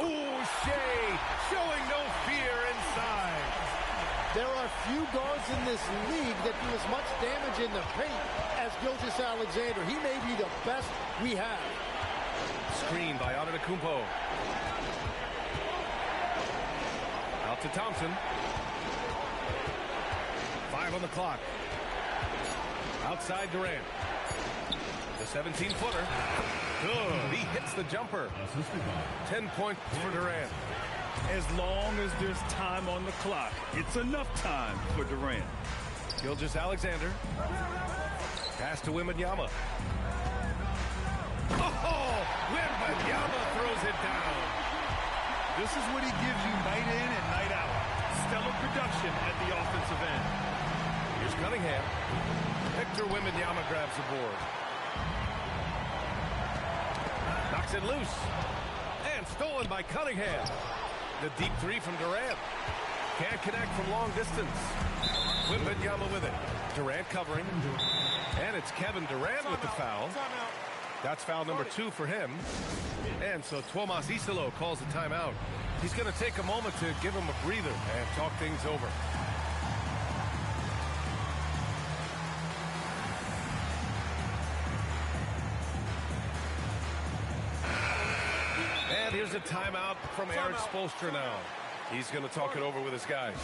[SPEAKER 1] Ooh, Shea showing no fear inside.
[SPEAKER 3] There are few guards in this league that do as much damage in the paint as Gilgeous-Alexander. He may be the best we have.
[SPEAKER 1] Screen by Antetokounmpo. Out to Thompson. 5 on the clock. Outside Durant. The 17-footer. Good. He hits the jumper. 10 points for Durant.
[SPEAKER 2] As long as there's time on the clock, it's enough time for Durant.
[SPEAKER 1] Gilgeous-Alexander. Pass to Wembanyama. Oh, Wembanyama throws it down.
[SPEAKER 2] This is what he gives you night in and night out. Stellar production at the offensive end.
[SPEAKER 1] Here's Cunningham. Victor Wembanyama grabs the board. Knocks it loose. And stolen by Cunningham. The deep three from Durant. Can't connect from long distance. Wembanyama with it. Durant covering. And it's Kevin Durant with the foul. That's foul number 2 for him. And so Tomas Isalo calls a timeout. He's going to take a moment to give him a breather and talk things over. And here's a timeout from Eric Spoelstra now. He's going to talk it over with his guys.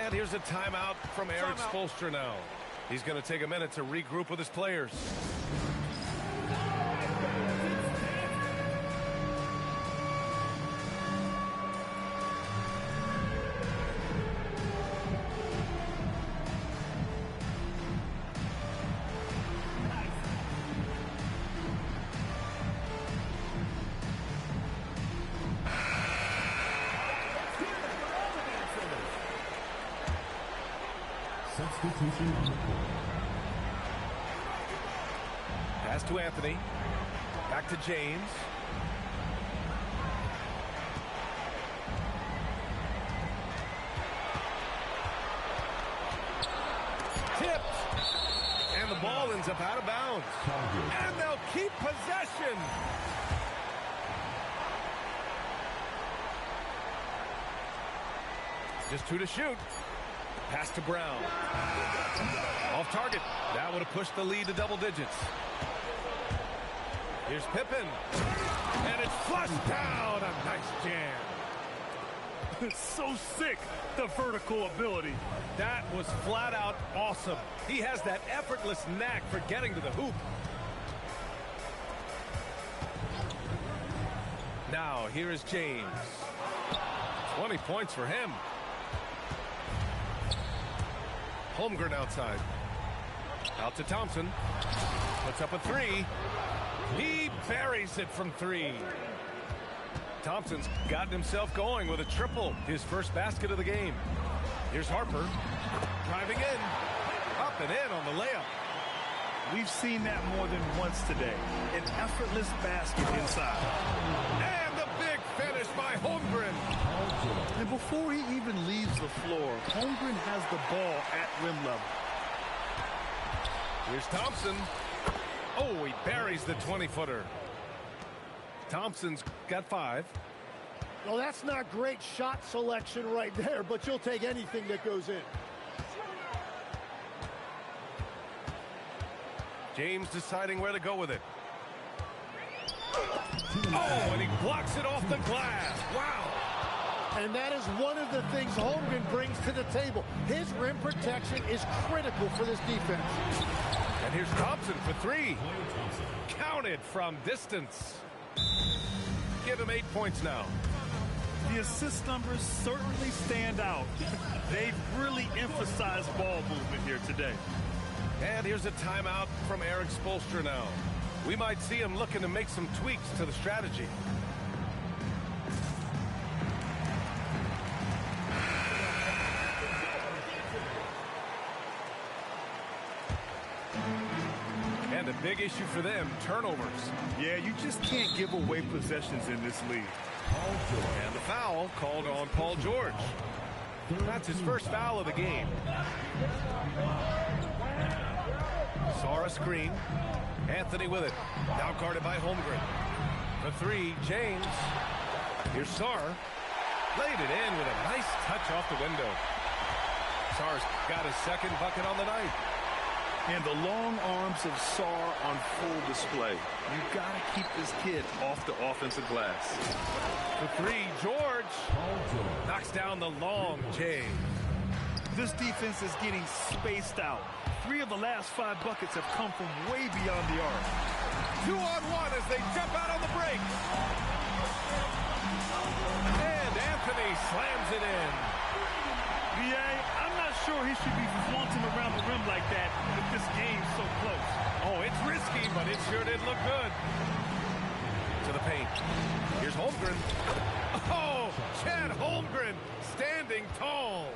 [SPEAKER 1] And here's a timeout from Eric Spoelstra now. He's going to take a minute to regroup with his players.
[SPEAKER 4] Substitution on the court.
[SPEAKER 1] Pass to Anthony. Back to James. Tipped. And the ball ends up out of bounds. And they'll keep possession. Just 2 to shoot. Pass to Brown. Off target. That would have pushed the lead to double digits. Here's Pippen. And it's flushed down. A nice jam.
[SPEAKER 2] It's so sick, the vertical ability.
[SPEAKER 1] That was flat out awesome. He has that effortless knack for getting to the hoop. Now, here is James. 20 points for him. Holmgren outside. Out to Thompson. Puts up a 3. He buries it from 3. Thompson's gotten himself going with a triple. His first basket of the game. Here's Harper. Driving in. Up and in on the layup.
[SPEAKER 2] We've seen that more than once today. An effortless basket inside.
[SPEAKER 1] And the big finish by Holmgren.
[SPEAKER 2] And before he even leaves the floor, Holmgren has the ball at rim level.
[SPEAKER 1] Here's Thompson. Oh, he buries the 20-footer. Thompson's got 5.
[SPEAKER 3] Well, that's not great shot selection right there, but you'll take anything that goes in.
[SPEAKER 1] James deciding where to go with it. Oh, and he blocks it off the glass. Wow.
[SPEAKER 3] And that is one of the things Holmgren brings to the table. His rim protection is critical for this defense.
[SPEAKER 1] And here's Thompson for 3. Counted from distance. Give him 8 points now.
[SPEAKER 2] The assist numbers certainly stand out. They've really emphasized ball movement here today.
[SPEAKER 1] And here's a timeout from Eric Spoelstra now. We might see him looking to make some tweaks to the strategy. And a big issue for them, turnovers.
[SPEAKER 2] Yeah, you just can't give away possessions in this league.
[SPEAKER 1] And the foul called on Paul George. That's his first foul of the game. Saw a screen. Anthony with it. Now guarded by Holmgren. The three, James. Here's Sarr. Laid it in with a nice touch off the window. Sarr's got his second bucket on the night.
[SPEAKER 2] And the long arms of Sarr on full display. You've got to keep this kid off the offensive glass.
[SPEAKER 1] The three, George. Knocks down the long J.
[SPEAKER 2] This defense is getting spaced out. 3 of the last 5 buckets have come from way beyond the arc.
[SPEAKER 1] 2-on-1 as they jump out on the break. And Anthony slams it in.
[SPEAKER 2] I'm not sure he should be flaunting around the rim like that with this game so close.
[SPEAKER 1] Oh, it's risky, but it sure did look good. To the paint. Here's Holmgren. Oh, Chad Holmgren standing tall.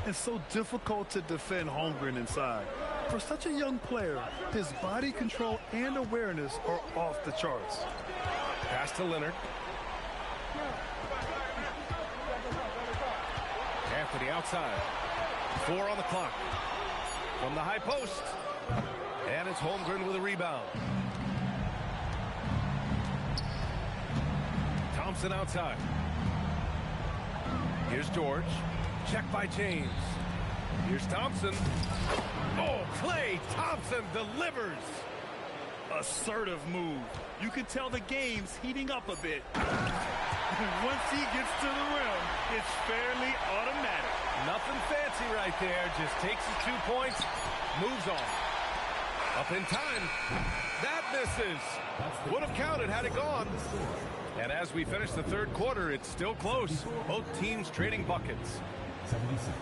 [SPEAKER 2] It's so difficult to defend Holmgren inside. For such a young player, his body control and awareness are off the charts.
[SPEAKER 1] Pass to Leonard. Anthony outside. 4 on the clock. From the high post. And it's Holmgren with a rebound. Thompson outside. Here's George. Check by James. Here's Thompson. Oh, Klay Thompson delivers.
[SPEAKER 2] Assertive move. You can tell the game's heating up a bit. Once he gets to the rim, it's fairly automatic.
[SPEAKER 1] Nothing fancy right there. Just takes his 2 points, moves on. Up in time. That misses. Would have counted had it gone. And as we finish the third quarter, it's still close. Both teams trading buckets.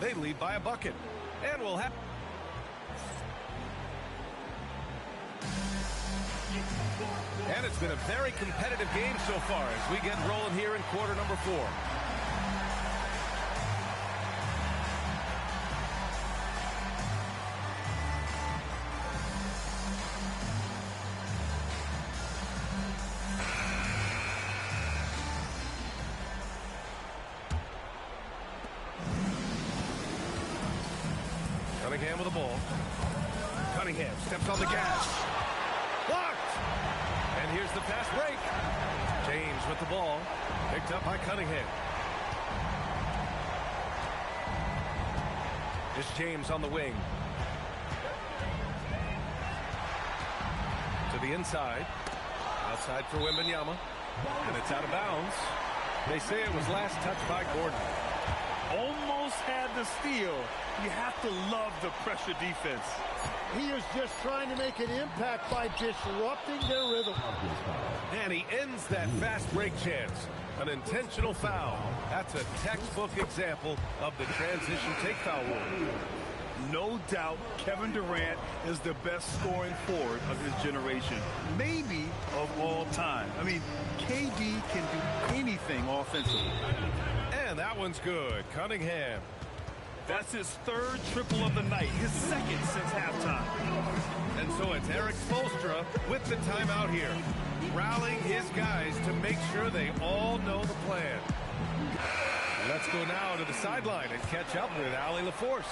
[SPEAKER 1] They lead by a bucket. And we'll have... And it's been a very competitive game so far as we get rolling here in quarter number 4. Cunningham with the ball. Cunningham steps on the gas. Blocked! And here's the fast break. James with the ball. Picked up by Cunningham. It's James on the wing. To the inside. Outside for Wembanyama. And it's out of bounds. They say it was last touched by Gordon.
[SPEAKER 2] Almost had the steal. You have to love the pressure defense.
[SPEAKER 3] He is just trying to make an impact by disrupting their rhythm.
[SPEAKER 1] And he ends that fast break chance. An intentional foul. That's a textbook example of the transition take foul rule.
[SPEAKER 2] No doubt Kevin Durant is the best scoring forward of his generation. Maybe of all time. I mean, KD can do anything offensively.
[SPEAKER 1] And that one's good. Cunningham.
[SPEAKER 2] That's his 3rd triple of the night, his 2nd since halftime.
[SPEAKER 1] And so it's Eric Spoelstra with the timeout here, rallying his guys to make sure they all know the plan. Let's go now to the sideline and catch up with Allie LaForce.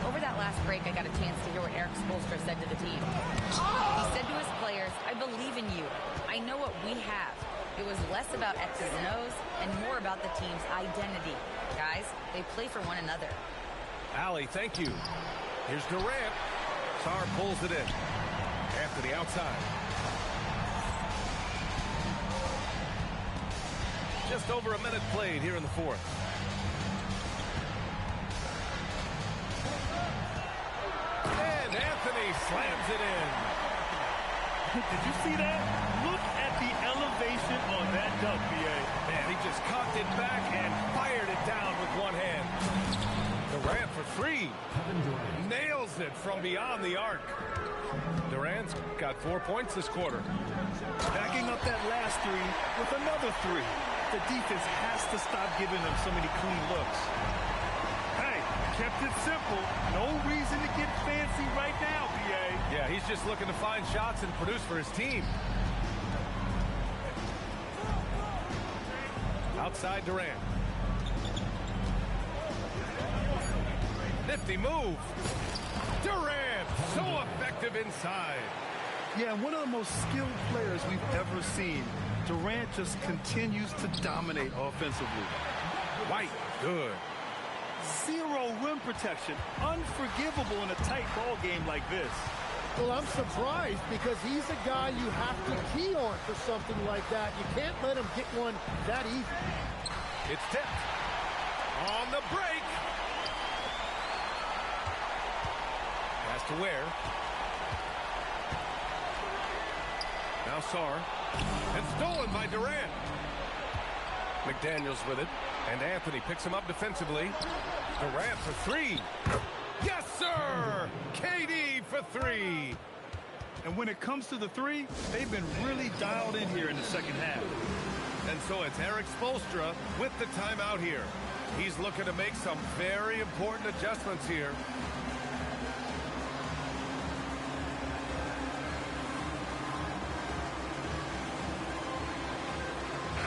[SPEAKER 5] Over that last break, I got a chance to hear what Eric Spoelstra said to the team. He said to his players, I believe in you. I know what we have. It was less about X's and O's and more about the team's identity. Guys, they play for one another.
[SPEAKER 1] Allie, thank you. Here's Durant. Sarr pulls it in. Anthony outside. Just over a minute played here in the 4th. And Anthony slams it in.
[SPEAKER 2] Did you see that? Look at the elevation on that dunk, B.A.
[SPEAKER 1] Man, he just cocked it back and fired it down with one hand. Durant for three. Nails it from beyond the arc. Durant's got 4 points this quarter.
[SPEAKER 2] Backing up that last three with another three. The defense has to stop giving them so many clean looks. Hey, kept it simple. No reason to get fancy right now, B.A.
[SPEAKER 1] Yeah, he's just looking to find shots and produce for his team. Outside Durant. Nifty move. Durant, so effective inside.
[SPEAKER 2] Yeah, one of the most skilled players we've ever seen. Durant just continues to dominate offensively.
[SPEAKER 1] White, good.
[SPEAKER 2] Zero rim protection. Unforgivable in a tight ball game like this.
[SPEAKER 3] Well, I'm surprised because he's a guy you have to key on for something like that. You can't let him get one that easy.
[SPEAKER 1] It's tipped. On the break. Pass to Ware. Now Sarr. And stolen by Durant. McDaniels with it. And Anthony picks him up defensively. Durant for three. Yes, sir! KD for three.
[SPEAKER 2] And when it comes to the three, they've been really dialed in here in the second half.
[SPEAKER 1] And so it's Eric Spoelstra with the timeout here. He's looking to make some very important adjustments here.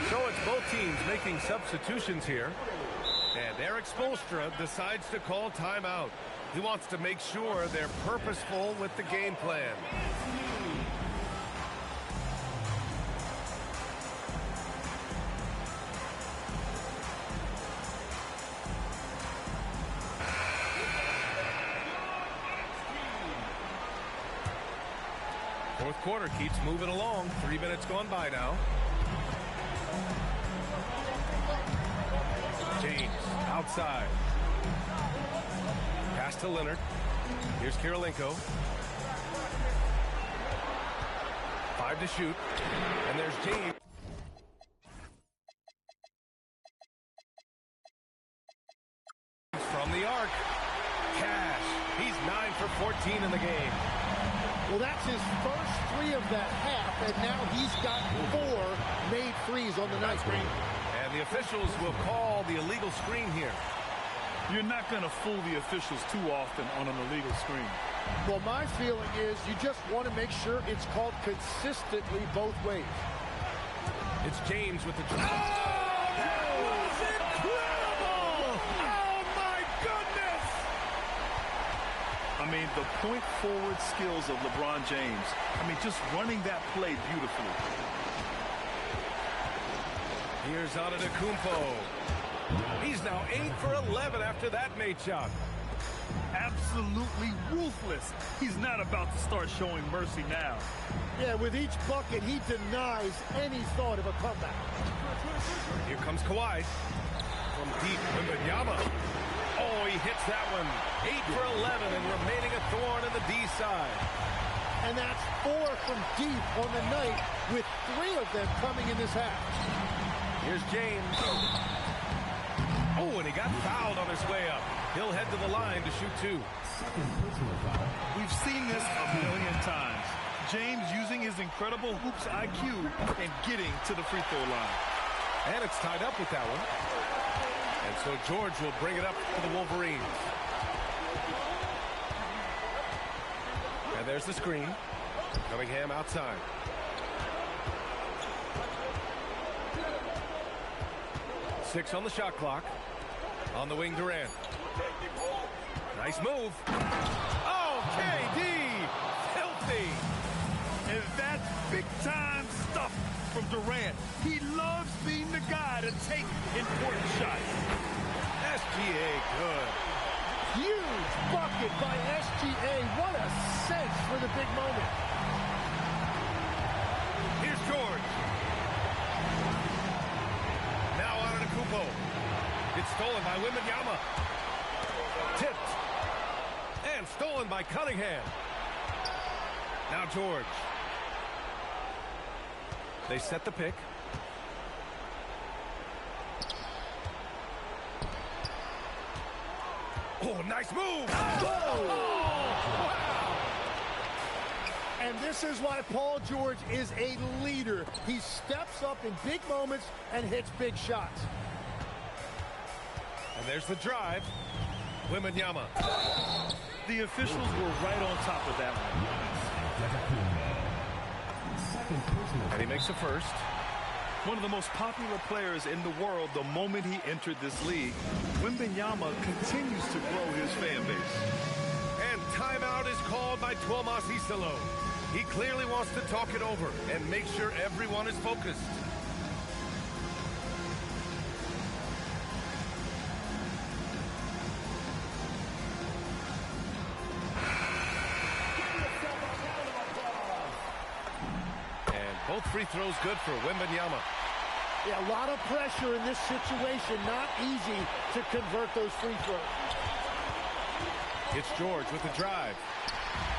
[SPEAKER 1] So it's both teams making substitutions here. And Eric Spoelstra decides to call timeout. He wants to make sure they're purposeful with the game plan. Fourth quarter keeps moving along. 3 minutes gone by now. James outside. Pass to Leonard. Here's Kirilenko. 5 to shoot. And there's James. From the arc. Cash. He's 9 for 14 in the game.
[SPEAKER 3] Well, that's his first three of that half, and now he's got 4 made threes on the night.
[SPEAKER 1] And the officials will call the illegal screen here.
[SPEAKER 2] You're not going to fool the officials too often on an illegal screen.
[SPEAKER 3] Well, my feeling is you just want to make sure it's called consistently both ways.
[SPEAKER 1] It's James with the...
[SPEAKER 3] Oh, that was incredible! Oh, my goodness!
[SPEAKER 2] I mean, the point-forward skills of LeBron James. I mean, just running that play beautifully.
[SPEAKER 1] Here's Antetokounmpo. He's now 8 for 11 after that made shot.
[SPEAKER 2] Absolutely ruthless. He's not about to start showing mercy now.
[SPEAKER 3] Yeah, with each bucket, he denies any thought of a comeback.
[SPEAKER 1] Here comes Kawhi. From deep, Wembanyama. Oh, he hits that one. 8 for 11 and remaining a thorn in the D side.
[SPEAKER 3] And that's 4 from deep on the night, with 3 of them coming in this half.
[SPEAKER 1] Here's James. Oh, and he got fouled on his way up. He'll head to the line to shoot 2.
[SPEAKER 2] We've seen this a million times. James using his incredible hoops IQ and getting to the free throw line.
[SPEAKER 1] And it's tied up with that one. And so George will bring it up for the Wolverines. And there's the screen. Cunningham outside. Six on the shot clock. On the wing, Durant. Nice move. Oh, KD! Filthy!
[SPEAKER 2] And that's big-time stuff from Durant. He loves being the guy to take important shots.
[SPEAKER 1] SGA good.
[SPEAKER 3] Huge bucket by SGA. What a sense for the big moment.
[SPEAKER 1] Here's George. Now Antetokounmpo. It's stolen by Wembanyama. Tipped. And stolen by Cunningham. Now George. They set the pick. Oh, nice move. Oh, wow.
[SPEAKER 3] And this is why Paul George is a leader. He steps up in big moments and hits big shots.
[SPEAKER 1] And there's the drive. Wembanyama.
[SPEAKER 2] The officials were right on top of that one.
[SPEAKER 1] And he makes a first.
[SPEAKER 2] One of the most popular players in the world the moment he entered this league, Wembanyama continues to grow his fan base.
[SPEAKER 1] And timeout is called by Tuomas Isalo. He clearly wants to talk it over and make sure everyone is focused. And both free throws good for Wembanyama.
[SPEAKER 3] Yeah, a lot of pressure in this situation. Not easy to convert those free throws.
[SPEAKER 1] It's George with the drive.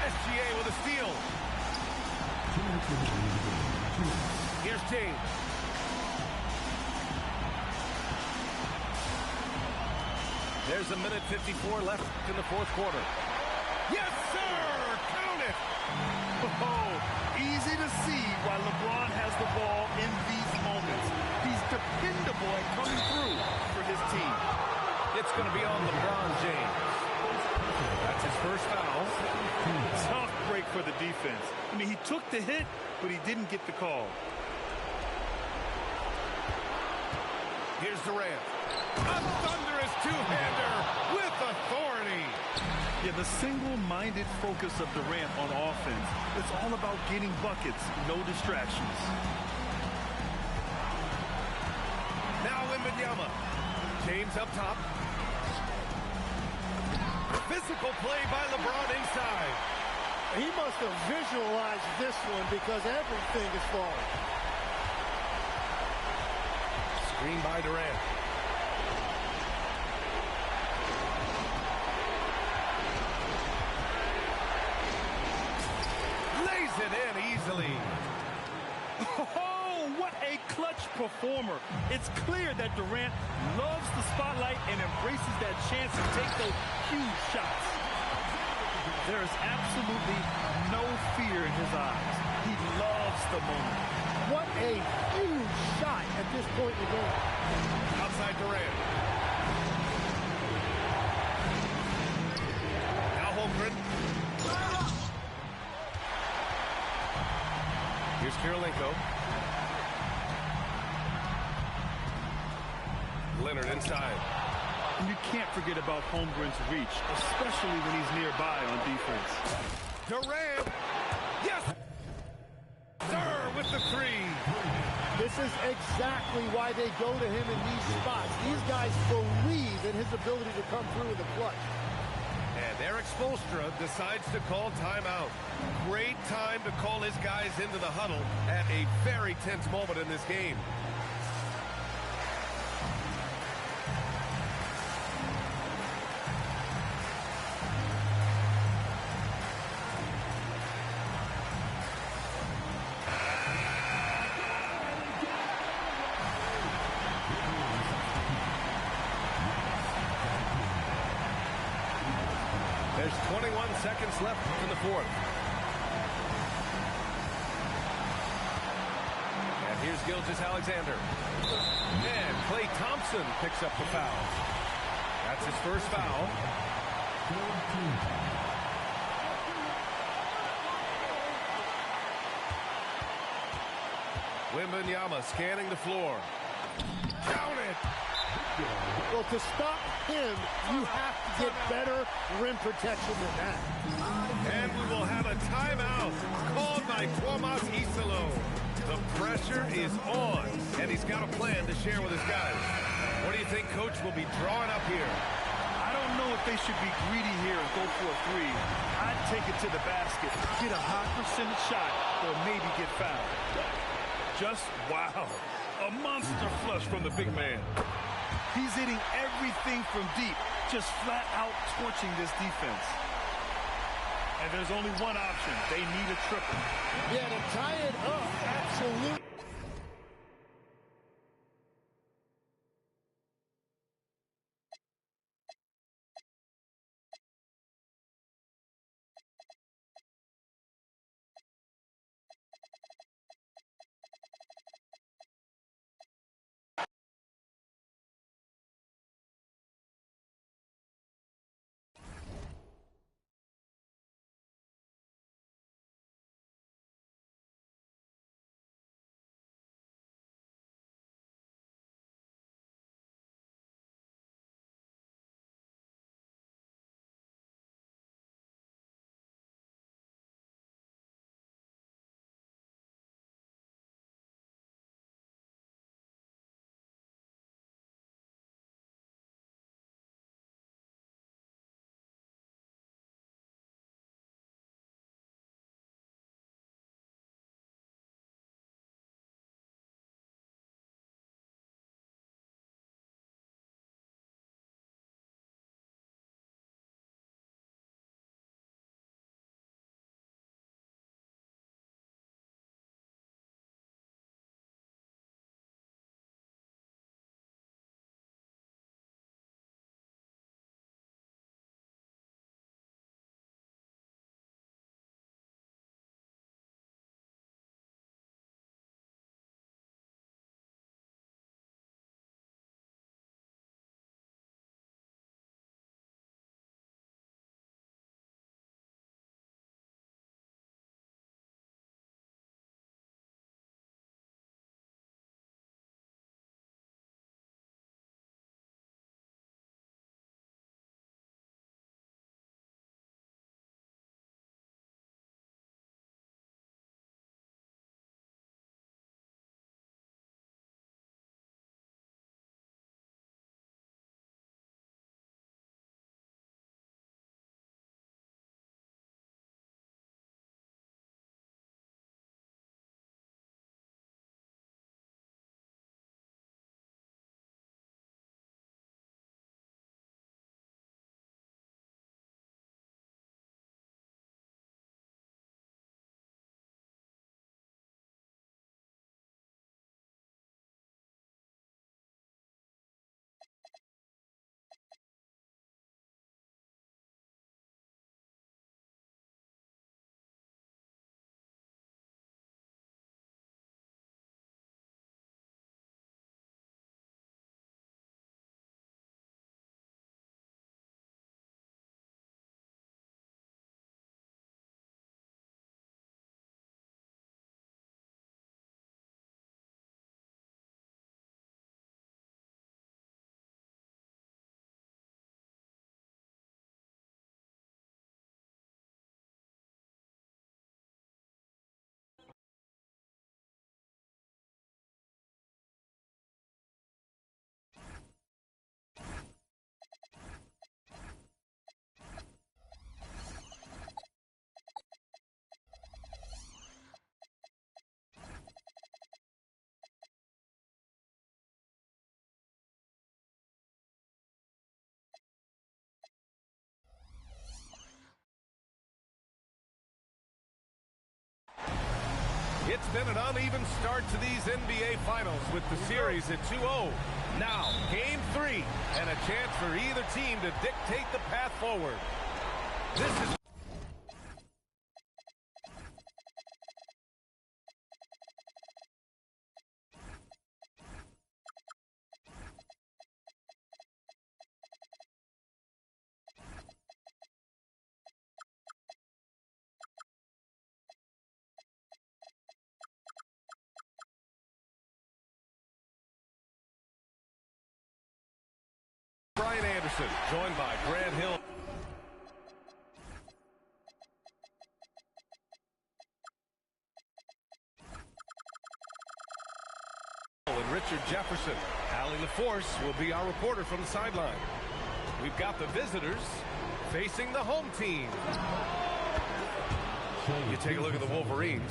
[SPEAKER 1] SGA with a steal. Here's James. There's a minute 54 left in the fourth quarter. Yes, sir! Count it!
[SPEAKER 2] Oh, easy to see why LeBron has the ball in these moments. He's dependable at coming through for his team.
[SPEAKER 1] It's going to be on LeBron James. That's his first foul.
[SPEAKER 2] Tough break for the defense. I mean, he took the hit, but he didn't get the call.
[SPEAKER 1] Here's Durant. A thunderous two-hander with authority.
[SPEAKER 2] Yeah, the single-minded focus of Durant on offense. It's all about getting buckets, no distractions.
[SPEAKER 1] Now Wembanyama. James up top. Physical play by LeBron inside.
[SPEAKER 3] He must have visualized this one because everything is falling.
[SPEAKER 1] Screen by Durant. Lays it in easily.
[SPEAKER 2] Oh, what a clutch performer. It's clear that Durant loves the spotlight and embraces that chance to take those huge shots. There is absolutely no fear in his eyes. He loves the moment.
[SPEAKER 3] What a huge shot at this point in the game.
[SPEAKER 1] Outside Durant. Now Holmgren. Here's Kirilenko. Leonard inside.
[SPEAKER 2] And you can't forget about Holmgren's reach, especially when he's nearby on defense.
[SPEAKER 1] Durant. Yes! Sir with the three.
[SPEAKER 3] This is exactly why they go to him in these spots. These guys believe in his ability to come through in the clutch.
[SPEAKER 1] And Eric Spoelstra decides to call timeout. Great time to call his guys into the huddle at a very tense moment in this game. There's 21 seconds left in the fourth. And here's Gilgeous-Alexander. And Klay Thompson picks up the foul. That's his first foul. Wembanyama scanning the floor. Count it!
[SPEAKER 3] Well, to stop him, you have to get better rim protection than that.
[SPEAKER 1] And we will have a timeout called by Tuomas Isalo. The pressure is on, and he's got a plan to share with his guys. What do you think Coach will be drawing up here?
[SPEAKER 2] I don't know if they should be greedy here and go for a three. I'd take it to the basket, get a high percentage shot, or maybe get fouled. Just wow. A monster flush from the big man. He's hitting everything from deep, just flat out torching this defense. And there's only one option. They need a triple.
[SPEAKER 3] Yeah, to tie it up, absolutely.
[SPEAKER 1] been an uneven start to these NBA Finals with the series at 2-0. Now, Game 3, and a chance for either team to dictate the path forward. This is... Brian Anderson, joined by Grant Hill. And Richard Jefferson. Allie LaForce will be our reporter from the sideline. We've got the visitors facing the home team. You take a look at the Wolverines.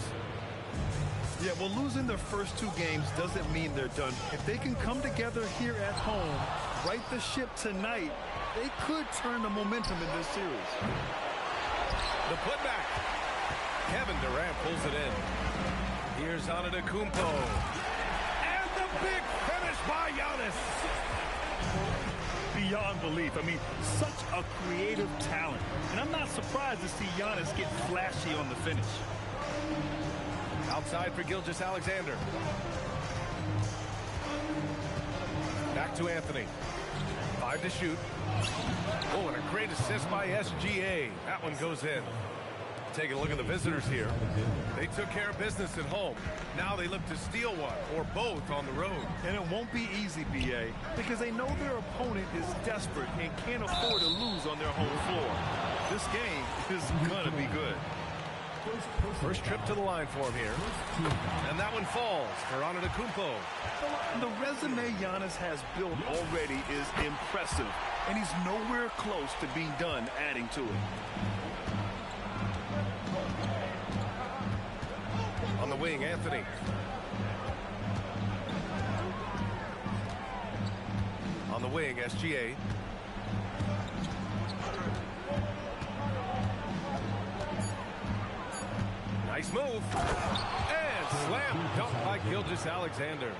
[SPEAKER 2] Yeah, well, losing their first 2 games doesn't mean they're done. If they can come together here at home, right the ship tonight, they could turn the momentum in this series.
[SPEAKER 1] The putback. Kevin Durant pulls it in. Here's Antetokounmpo. And the big finish by Giannis.
[SPEAKER 2] Beyond belief. I mean, such a creative talent. And I'm not surprised to see Giannis get flashy on the finish.
[SPEAKER 1] Outside for Gilgeous-Alexander. Back to Anthony. 5 to shoot. Oh, and a great assist by SGA. That one goes in. Taking a look at the visitors here. They took care of business at home. Now they look to steal one or both on the road.
[SPEAKER 2] And it won't be easy, B.A., because they know their opponent is desperate and can't afford to lose on their home floor. This game is going to be good.
[SPEAKER 1] First trip to the line for him here. And that one falls for Antetokounmpo.
[SPEAKER 2] The resume Giannis has built already is impressive, and he's nowhere close to being done adding to it.
[SPEAKER 1] On the wing, Anthony. On the wing, SGA. Nice move. And slam dunk by Gilgeous-Alexander.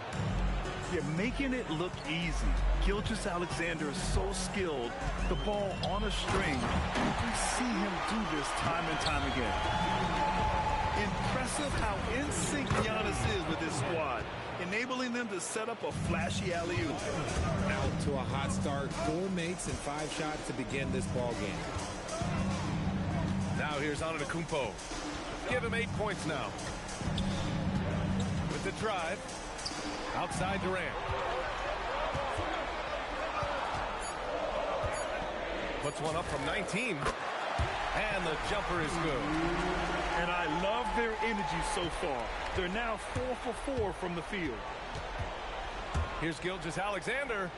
[SPEAKER 2] Yeah, making it look easy. Gilgeous-Alexander is so skilled. The ball on a string. We see him do this time and time again. Impressive how in sync Giannis is with his squad, enabling them to set up a flashy alley-oop.
[SPEAKER 6] Out to a hot start. 4 makes and 5 shots to begin this ball game.
[SPEAKER 1] Now here's Antetokounmpo. Give him 8 points now. With the drive. Outside Durant. Puts one up from 19. And the jumper is good.
[SPEAKER 2] And I love their energy so far. They're now 4 for 4 from the field.
[SPEAKER 1] Here's Gilgeous-Alexander.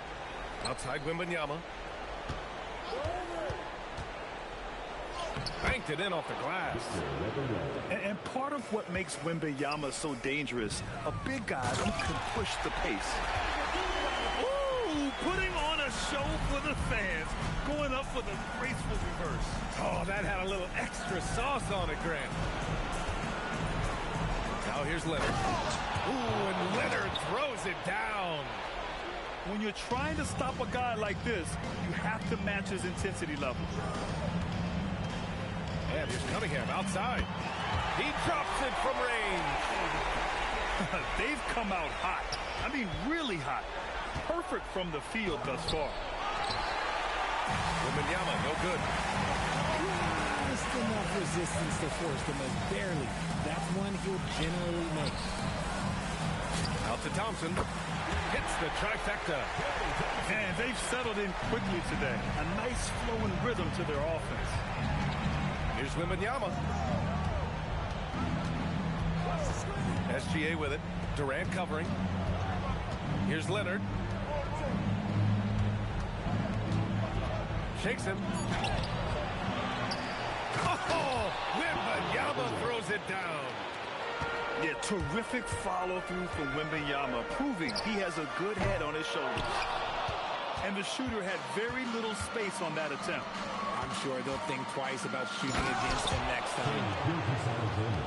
[SPEAKER 1] Outside Wembanyama. Banked it in off the glass.
[SPEAKER 2] And part of what makes Wembanyama so dangerous, a big guy who can push the pace. Ooh, putting on a show for the fans, going up for the graceful reverse.
[SPEAKER 1] Oh, that had a little extra sauce on it, Grant. Now here's Leonard. Ooh, and Leonard throws it down.
[SPEAKER 2] When you're trying to stop a guy like this, you have to match his intensity level.
[SPEAKER 1] And here's Cunningham outside. He drops it from range.
[SPEAKER 2] They've come out hot. I mean, really hot. Perfect from the field thus far.
[SPEAKER 1] Wembanyama, no good.
[SPEAKER 6] Just enough resistance to force the miss. Barely. That's one he'll generally make.
[SPEAKER 1] Out to Thompson. Hits the trifecta.
[SPEAKER 2] And they've settled in quickly today. A nice flowing rhythm to their offense.
[SPEAKER 1] Here's Wembanyama. SGA with it. Durant covering. Here's Leonard. Shakes him. Oh! Wembanyama throws it down.
[SPEAKER 2] Yeah, terrific follow-through from Wembanyama, proving he has a good head on his shoulders. And the shooter had very little space on that attempt.
[SPEAKER 6] I I'm sure they'll think twice about shooting against him next time.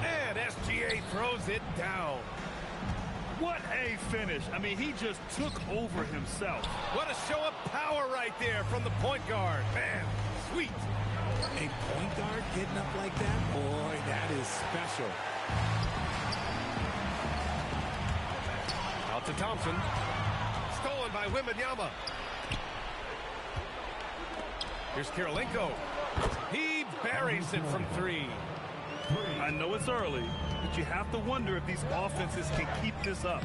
[SPEAKER 1] And SGA throws it down.
[SPEAKER 2] What a finish. I mean, he just took over himself.
[SPEAKER 1] What a show of power right there from the point guard. Man, sweet.
[SPEAKER 6] A point guard getting up like that? Boy, that is special.
[SPEAKER 1] Out to Thompson. Stolen by Wembanyama. Here's Kirilenko. He buries it from three.
[SPEAKER 2] I know it's early, but you have to wonder if these offenses can keep this up.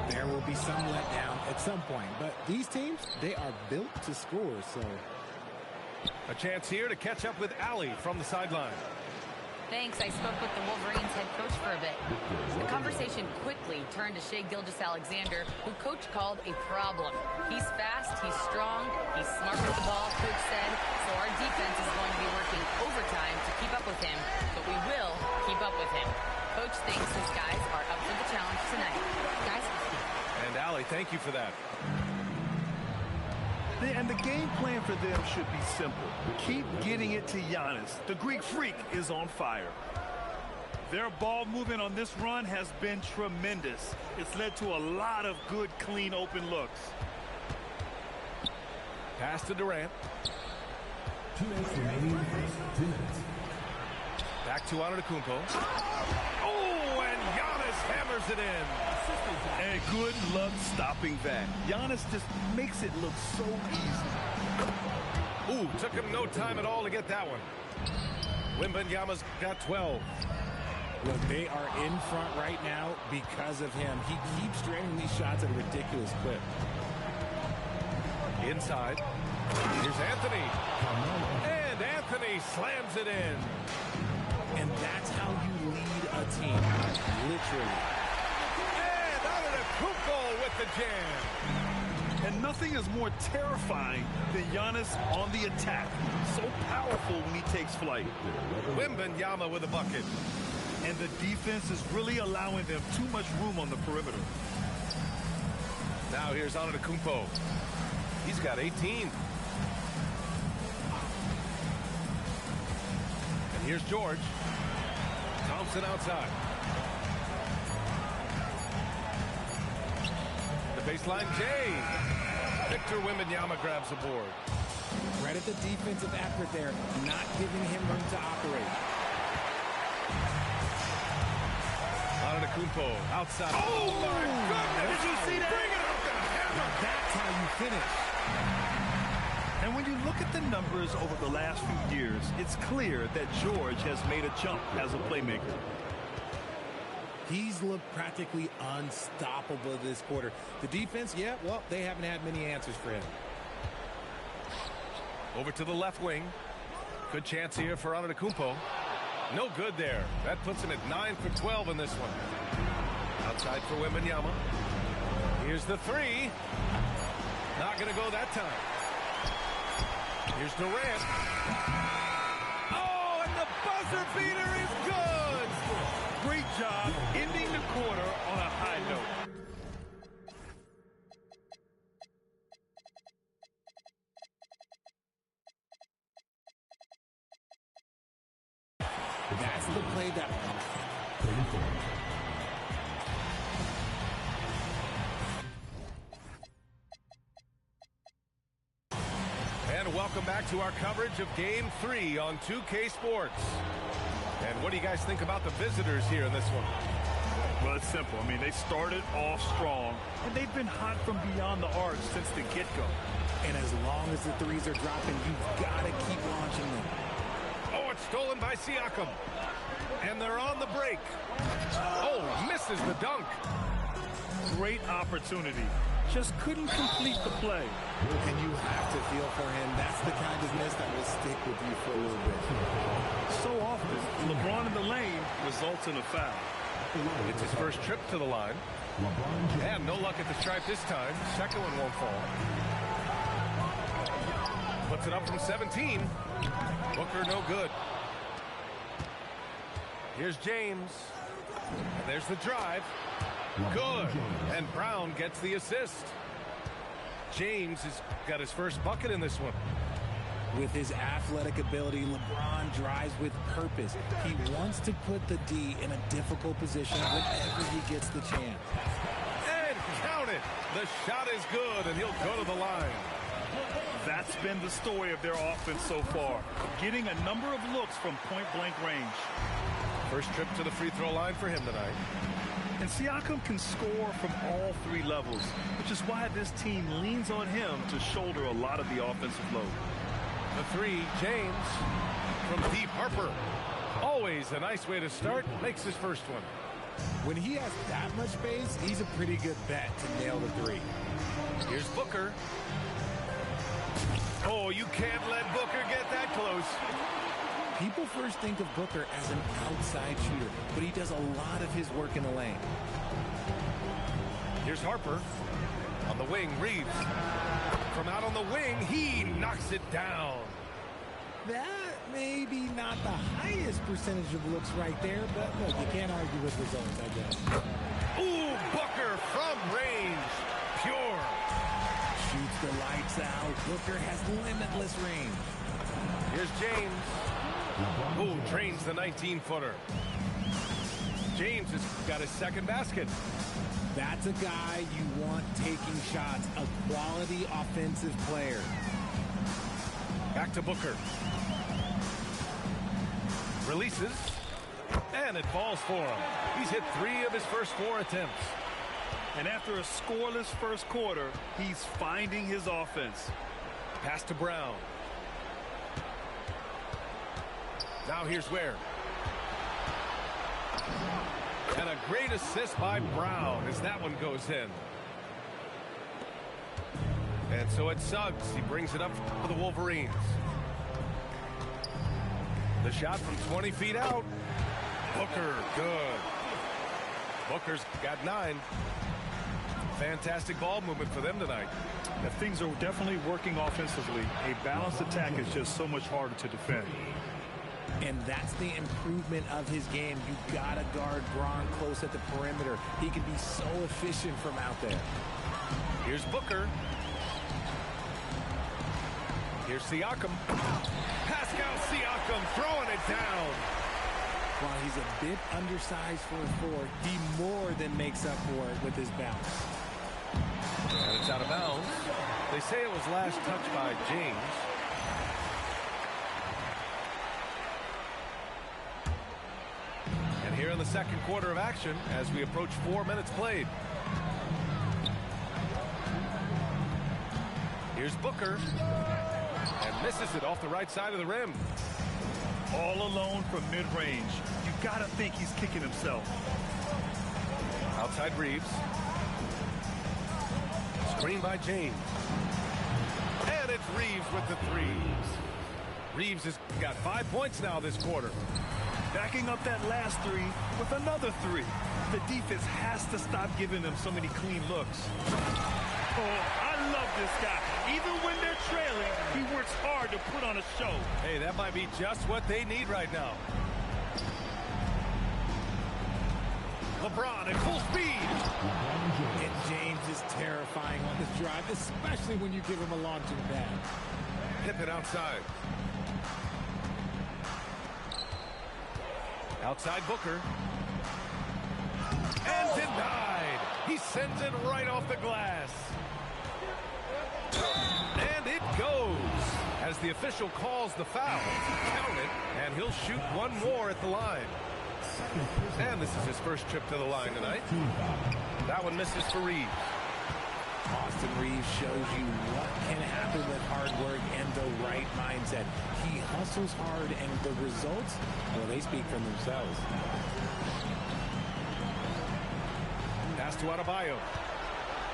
[SPEAKER 6] There will be some letdown at some point, but these teams, they are built to score, so.
[SPEAKER 1] A chance here to catch up with Allie from the sideline.
[SPEAKER 5] Thanks. I spoke with the Wolverines head coach for a bit. The conversation quickly turned to Shai Gilgeous-Alexander, who coach called a problem. He's fast, he's strong, he's smart with the ball, coach said, so our defense is going to be working overtime to keep up with him, but we will keep up with him. Coach thinks his guys are up for the challenge tonight. Guys?
[SPEAKER 1] And Allie, thank you for that.
[SPEAKER 2] And the game plan for them should be simple. Keep getting it to Giannis. The Greek freak is on fire. Their ball movement on this run has been tremendous. It's led to a lot of good, clean, open looks.
[SPEAKER 1] Pass to Durant.
[SPEAKER 4] 2 minutes remaining. 2 minutes.
[SPEAKER 1] Back to Antetokounmpo. Oh, and Giannis hammers it in.
[SPEAKER 2] And good luck stopping that. Giannis just makes it look so easy.
[SPEAKER 1] Ooh, took him no time at all to get that one. Wembanyama's got 12.
[SPEAKER 6] Look, they are in front right now because of him. He keeps draining these shots at a ridiculous clip.
[SPEAKER 1] Inside. Here's Anthony. And Anthony slams it in.
[SPEAKER 6] And that's how you lead a team, literally.
[SPEAKER 1] And Antetokounmpo with the jam.
[SPEAKER 2] And nothing is more terrifying than Giannis on the attack. So powerful when he takes flight.
[SPEAKER 1] Wembanyama with a bucket.
[SPEAKER 2] And the defense is really allowing them too much room on the perimeter.
[SPEAKER 1] Now here's Antetokounmpo. He's got 18. And here's George. Thompson outside. The baseline, Jay. Victor Wembanyama grabs the board.
[SPEAKER 6] Credit the defensive effort there, not giving him room to operate.
[SPEAKER 1] Antetokounmpo outside. Oh, my goodness.
[SPEAKER 2] Did you see that?
[SPEAKER 1] Bring it up the hammer.
[SPEAKER 6] That's how you finish.
[SPEAKER 2] And when you look at the numbers over the last few years, it's clear that George has made a jump as a playmaker.
[SPEAKER 6] He's looked practically unstoppable this quarter. The defense, yeah, well, they haven't had many answers for him.
[SPEAKER 1] Over to the left wing. Good chance here for Antetokounmpo. No good there. That puts him at 9 for 12 in this one. Outside for Wembanyama. Here's the three. Not going to go that time. Here's Durant. Oh, and the buzzer beater is good.
[SPEAKER 2] Great job ending the quarter on a high note.
[SPEAKER 6] That's the play that...
[SPEAKER 1] And welcome back to our coverage of Game 3 on 2K Sports. And what do you guys think about the visitors here in this one?
[SPEAKER 2] Well, it's simple. I mean, they started off strong, and they've been hot from beyond the arc since the get-go.
[SPEAKER 6] And as long as the threes are dropping, you've got to keep launching them.
[SPEAKER 1] Oh, it's stolen by Siakam. And they're on the break. Oh, misses the dunk.
[SPEAKER 2] Great opportunity. Just couldn't complete the play.
[SPEAKER 6] And you have to feel for him. That's the kind of miss that will stick with you for a little bit.
[SPEAKER 2] So often, LeBron in the lane results in a foul.
[SPEAKER 1] It's his first trip to the line. And no luck at the stripe this time. Second one won't fall. Puts it up from 17. Booker no good. Here's James. And there's the drive. Good. And Brown gets the assist. James has got his first bucket in this one.
[SPEAKER 6] With his athletic ability, LeBron drives with purpose. He wants to put the D in a difficult position whenever he gets the chance.
[SPEAKER 1] And count it. The shot is good, and he'll go to the line.
[SPEAKER 2] That's been the story of their offense so far, getting a number of looks from point-blank range.
[SPEAKER 1] First trip to the free throw line for him tonight.
[SPEAKER 2] And Siakam can score from all three levels, which is why this team leans on him to shoulder a lot of the offensive load.
[SPEAKER 1] The three, James, from deep Harper. Always a nice way to start. Makes his first one.
[SPEAKER 6] When he has that much space, he's a pretty good bet to nail the three.
[SPEAKER 1] Here's Booker. Oh, you can't let Booker get that close.
[SPEAKER 6] People first think of Booker as an outside shooter, but he does a lot of his work in the lane.
[SPEAKER 1] Here's Harper. On the wing, Reeves. From out on the wing, he knocks it down.
[SPEAKER 6] That may be not the highest percentage of looks right there, but look, you can't argue with results, I guess.
[SPEAKER 1] Ooh, Booker from range. Pure.
[SPEAKER 6] Shoots the lights out. Booker has limitless range.
[SPEAKER 1] Here's James. Ooh, drains the 19-footer. James has got his second basket.
[SPEAKER 6] That's a guy you want taking shots, a quality offensive player.
[SPEAKER 1] Back to Booker. Releases, and it falls for him. He's hit 3 of his first 4 attempts.
[SPEAKER 2] And after a scoreless first quarter, he's finding his offense.
[SPEAKER 1] Pass to Brown. Now here's Ware. And a great assist by Brown as that one goes in. And so it's Suggs. He brings it up for the Wolverines. The shot from 20 feet out. Booker, good. Booker's got 9. Fantastic ball movement for them tonight.
[SPEAKER 2] Now, things are definitely working offensively. A balanced attack is just so much harder to defend.
[SPEAKER 6] And that's the improvement of his game. You gotta guard Braun close at the perimeter. He can be so efficient from out there.
[SPEAKER 1] Here's Booker. Here's Siakam. Pascal Siakam throwing it down.
[SPEAKER 6] While he's a bit undersized for a 4, he more than makes up for it with his bounce.
[SPEAKER 1] And it's out of bounds. They say it was last touched by James. And here in the second quarter of action as we approach 4 minutes played. Here's Booker. And misses it off the right side of the rim.
[SPEAKER 2] All alone from mid-range. You gotta think he's kicking himself.
[SPEAKER 1] Outside Reeves. Screen by James. And it's Reeves with the 3. Reeves has got 5 points now this quarter.
[SPEAKER 2] Backing up that last 3 with another 3. The defense has to stop giving them so many clean looks. Oh, I love this guy. Even when they're trailing, he works hard to put on a show.
[SPEAKER 1] Hey, that might be just what they need right now. LeBron at full speed.
[SPEAKER 6] And James is terrifying on this drive, especially when you give him a launching pad.
[SPEAKER 1] Pippen outside. Outside Booker. And denied. He sends it right off the glass. And it goes. As the official calls the foul, count it, and he'll shoot one more at the line. And this is his first trip to the line tonight. That one misses for Reeves.
[SPEAKER 6] Austin Reeves shows you what can happen with hard work and the right mindset. He hustles hard, and the results, well, they speak for themselves.
[SPEAKER 1] Pass to Adebayo.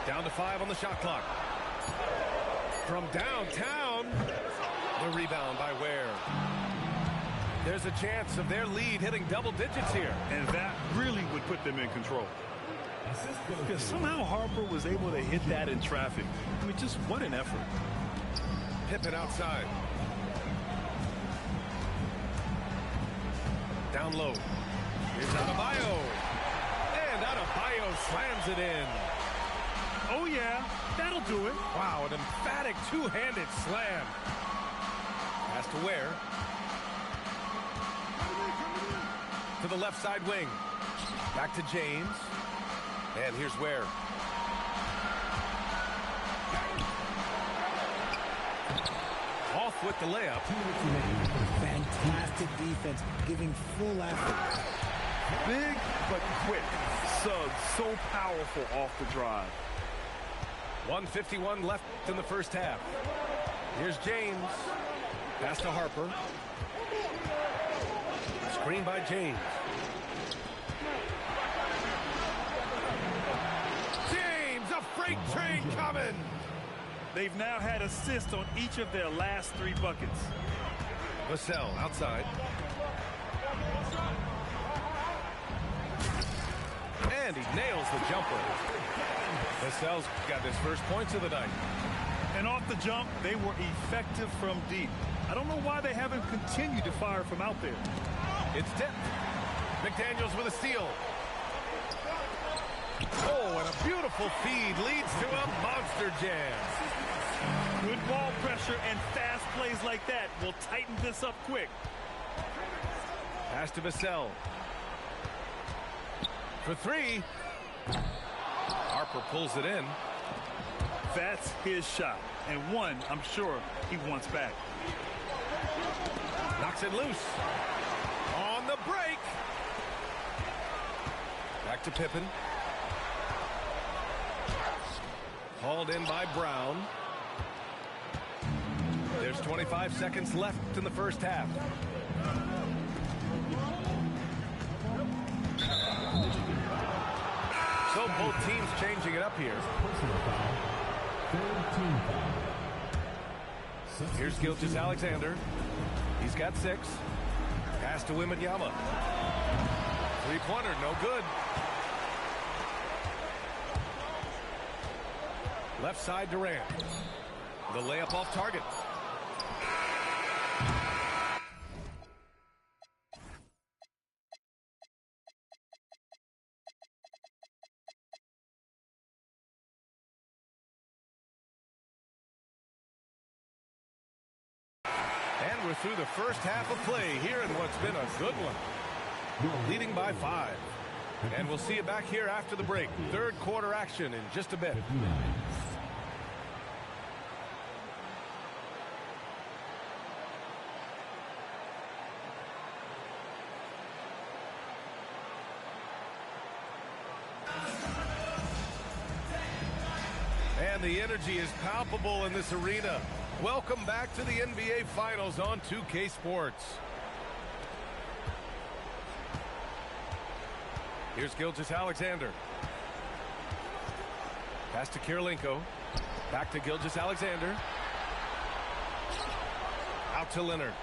[SPEAKER 1] Down to 5 on the shot clock. From downtown, the rebound by Ware. There's a chance of their lead hitting double digits here.
[SPEAKER 2] And that really would put them in control. Because somehow Harper was able to hit that in traffic. I mean, just what an effort.
[SPEAKER 1] Pippen outside. Down low. Here's Adebayo. And Adebayo slams it in.
[SPEAKER 2] Oh, yeah, that'll do it.
[SPEAKER 1] Wow, an emphatic two-handed slam. Pass to Ware. To the left side wing. Back to James. And here's Ware. Off with the layup.
[SPEAKER 6] Fantastic defense, giving full effort.
[SPEAKER 2] Big but quick. Suggs so powerful off the drive.
[SPEAKER 1] 1:51 left in the first half. Here's James. Pass to Harper. Screen by James. James, a freight train coming.
[SPEAKER 2] They've now had assists on each of their last 3 buckets.
[SPEAKER 1] Vassell outside. And he nails the jumper. Vassell's got his first points of the night.
[SPEAKER 2] And off the jump, they were effective from deep. I don't know why they haven't continued to fire from out there.
[SPEAKER 1] It's tipped. McDaniels with a steal. Oh, and a beautiful feed leads to a monster jam.
[SPEAKER 2] Good ball pressure and fast plays like that will tighten this up quick.
[SPEAKER 1] Pass to Vassell. For 3. Harper pulls it in.
[SPEAKER 2] That's his shot. And one, I'm sure, he wants back.
[SPEAKER 1] Knocks it loose. On the break. Back to Pippen. Hauled in by Brown. There's 25 seconds left in the first half. So both teams changing it up here. Here's Gilgeous-Alexander. He's got 6. Pass to Wembanyama. Three-pointer, no good. Left side Durant. The layup off target. And we're through the first half of play here in what's been a good one. Leading by 5. And we'll see you back here after the break. Third quarter action in just a bit. And the energy is palpable in this arena. Welcome back to the NBA Finals on 2K Sports. Here's Gilgeous-Alexander. Pass to Kirilenko. Back to Gilgeous-Alexander. Out to Leonard.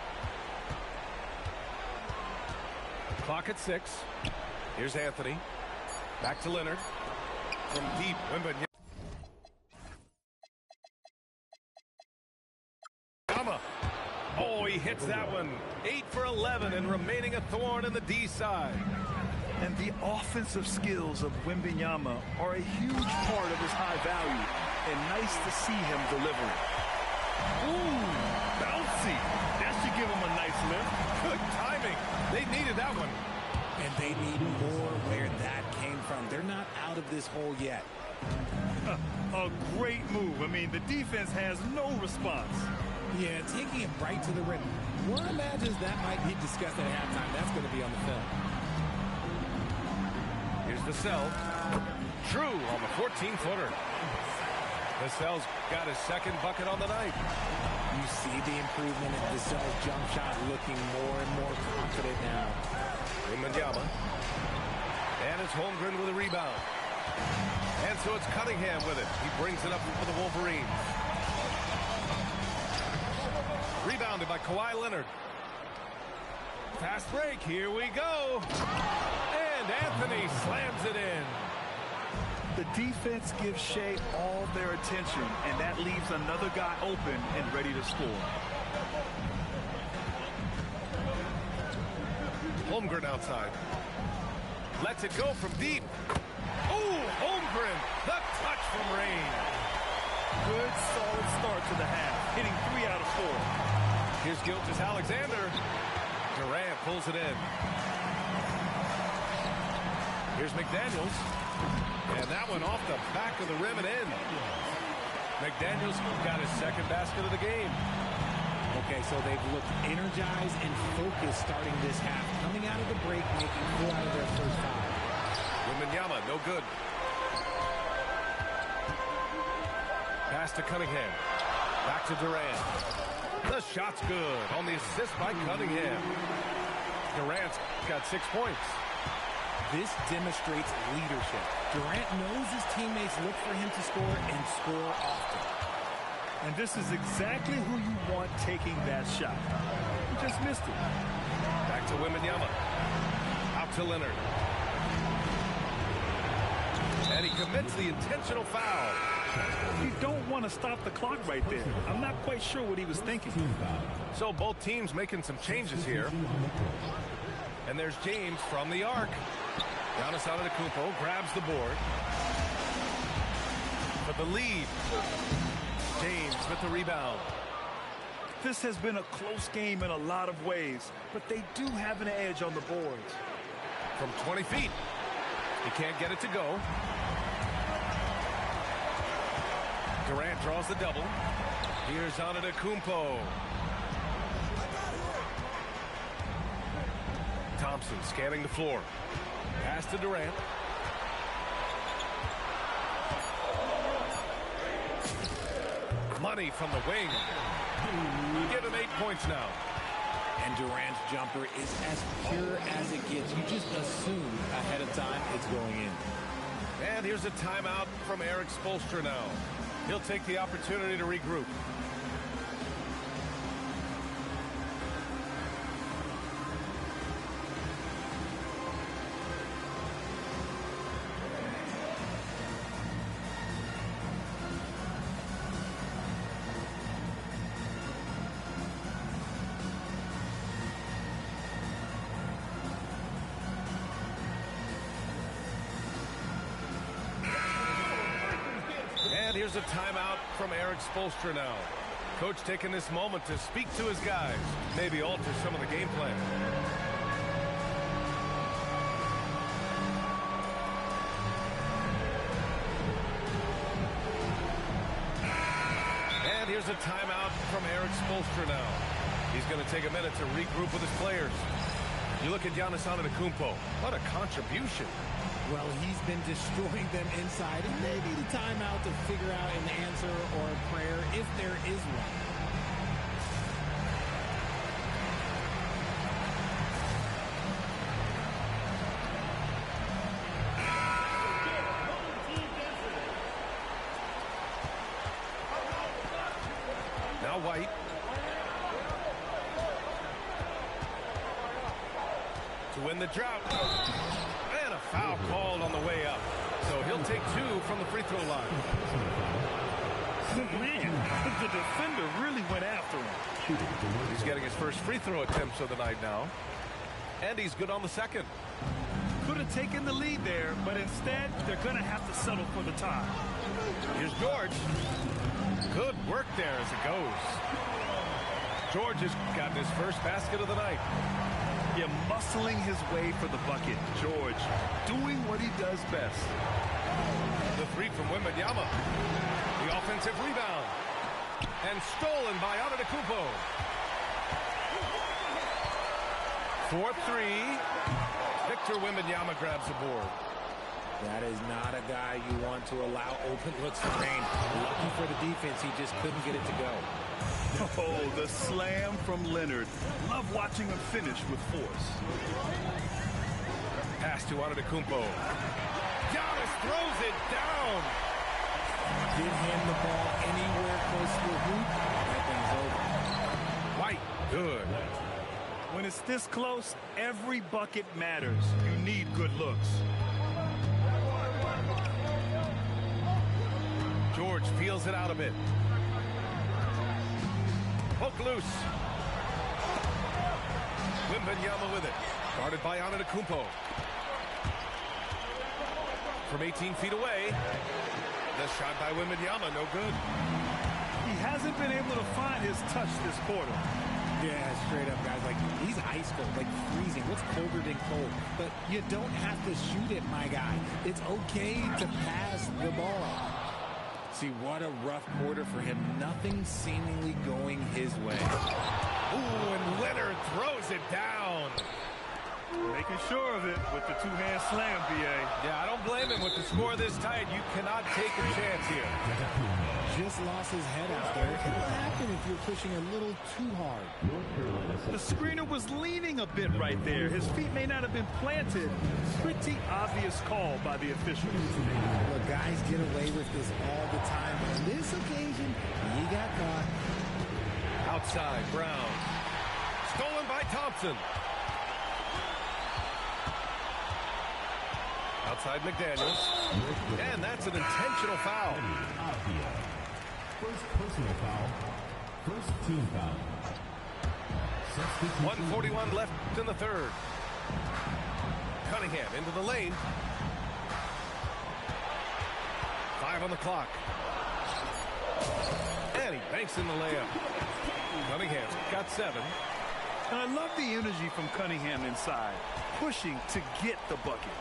[SPEAKER 1] Clock at 6. Here's Anthony. Back to Leonard. From deep, Wembanyama. Oh, he hits that one. 8 for 11 and remaining a thorn in the D side.
[SPEAKER 2] And the offensive skills of Wembanyama are a huge part of his high value. And nice to see him delivering. Ooh, bouncy. That should give him a nice lift.
[SPEAKER 1] Good timing. They needed that one.
[SPEAKER 6] And they need more where that came from. They're not out of this hole yet.
[SPEAKER 2] A great move. I mean, the defense has no response.
[SPEAKER 6] Yeah, taking it right to the rim. One imagines that might be discussed at halftime. That's going to be on the film.
[SPEAKER 1] Here's Vassell. True on the 14-footer. Vassell's got his second bucket on the night.
[SPEAKER 6] You see the improvement in Vassell's jump shot, looking more and more confident now.
[SPEAKER 1] Wembanyama. And it's Holmgren with a rebound. And so it's Cunningham with it. He brings it up for the Wolverines. Rebounded by Kawhi Leonard. Fast break. Here we go. And Anthony slams it in.
[SPEAKER 2] The defense gives Shea all their attention, and that leaves another guy open and ready to score.
[SPEAKER 1] Holmgren outside. Lets it go from deep. Oh, Holmgren. The touch from range.
[SPEAKER 2] Good, solid start to the half, hitting 3 out of 4.
[SPEAKER 1] Here's Gilgeous-Alexander. Durant pulls it in. Here's McDaniels. And that one off the back of the rim and in. McDaniels got his second basket of the game.
[SPEAKER 6] Okay, so they've looked energized and focused starting this half. Coming out of the break, making 4 out of their first 5.
[SPEAKER 1] Wembanyama, no good. Pass to Cunningham. Back to Durant. The shot's good on the assist by Cunningham. Durant's got 6 points.
[SPEAKER 6] This demonstrates leadership. Durant knows his teammates look for him to score and score often.
[SPEAKER 2] And this is exactly who you want taking that shot. He just missed it.
[SPEAKER 1] Back to Wembanyama. Out to Leonard. And he commits the intentional foul.
[SPEAKER 2] You don't want to stop the clock right there. I'm not quite sure what he was thinking.
[SPEAKER 1] So both teams making some changes here. And there's James from the arc. Giannis Antetokounmpo grabs the board. For the lead. James with the rebound.
[SPEAKER 2] This has been a close game in a lot of ways, but they do have an edge on the boards.
[SPEAKER 1] From 20 feet. He can't get it to go. Durant draws the double. Here's Antetokounmpo. Thompson scanning the floor. Pass to Durant. Money from the wing. Give him 8 points now.
[SPEAKER 6] And Durant's jumper is as pure as it gets. You just assume ahead of time it's going in.
[SPEAKER 1] And here's a timeout from Eric Spoelstra now. He'll take the opportunity to regroup. And here's a timeout from Eric Spoelstra now. Coach taking this moment to speak to his guys, maybe alter some of the game plan. And here's a timeout from Eric Spoelstra now. He's going to take a minute to regroup with his players. You look at Giannis Antetokounmpo. What a contribution.
[SPEAKER 6] Well, he's been destroying them inside, and maybe the timeout to figure out an answer or a prayer if there is one.
[SPEAKER 1] Now White. To win the drought. And a foul called on the way up. So he'll take 2 from the free throw line.
[SPEAKER 2] Man, the defender really went after him.
[SPEAKER 1] He's getting his first free throw attempts of the night now. And he's good on the second.
[SPEAKER 2] Could have taken the lead there, but instead, they're going to have to settle for the tie.
[SPEAKER 1] Here's George. Good work there as it goes. George has gotten his first basket of the night.
[SPEAKER 2] Yeah, muscling his way for the bucket. George doing what he does best.
[SPEAKER 1] The 3 from Wembanyama. The offensive rebound. And stolen by Antetokounmpo. 4-3. Victor Wembanyama grabs the board.
[SPEAKER 6] That is not a guy you want to allow open looks to rain. Lucky for the defense, he just couldn't get it to go.
[SPEAKER 2] Oh, the slam from Leonard. Love watching him finish with force.
[SPEAKER 1] Pass to Antetokounmpo. Giannis throws it down.
[SPEAKER 6] Give him the ball anywhere close to the hoop. That thing's over.
[SPEAKER 1] White, good.
[SPEAKER 2] When it's this close, every bucket matters. You need good looks.
[SPEAKER 1] George feels it out a bit. Poke loose. Wembanyama with it. Guarded by Antetokounmpo. From 18 feet away. The shot by Wembanyama, no good.
[SPEAKER 2] He hasn't been able to find his touch this quarter.
[SPEAKER 6] Yeah, straight up, guys. Like, he's ice cold, like freezing. What's colder than cold? But you don't have to shoot it, my guy. It's okay to pass the ball. See, what a rough quarter for him. Nothing seemingly going his way.
[SPEAKER 1] Ooh, and Leonard throws it down.
[SPEAKER 2] Making sure of it with the two-hand slam, B.A.
[SPEAKER 1] Yeah, I don't blame him. With the score this tight, you cannot take a chance here.
[SPEAKER 6] Just lost his head out there. What will happen if you're pushing a little too hard?
[SPEAKER 2] The screener was leaning a bit right there. His feet may not have been planted. Pretty obvious call by the officials.
[SPEAKER 6] Look, guys get away with this all the time. But on this occasion, he got caught.
[SPEAKER 1] Outside, Brown. Stolen by Thompson. Outside McDaniels. And that's an intentional foul.
[SPEAKER 4] First personal foul. First team foul.
[SPEAKER 1] 1:41 left in the third. Cunningham into the lane. 5 on the clock. And he banks in the layup. Cunningham's got 7.
[SPEAKER 2] And I love the energy from Cunningham inside, pushing to get the bucket.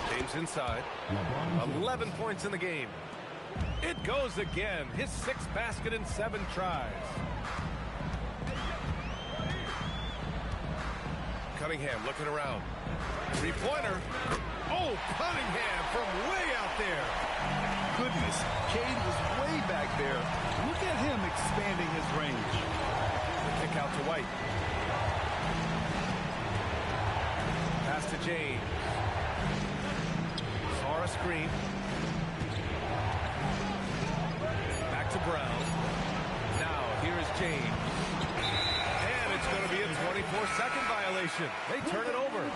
[SPEAKER 1] James inside. 11 points in the game. It goes again. His 6th basket in 7 tries. Cunningham looking around. 3-pointer. Oh, Cunningham from way out there.
[SPEAKER 2] Goodness, Cade was way back there. Look at him expanding his range.
[SPEAKER 1] The kick out to White. Pass to James. Saw a screen. Back to Brown. Now, here is James. And it's going to be a 24-second violation. They turn it over.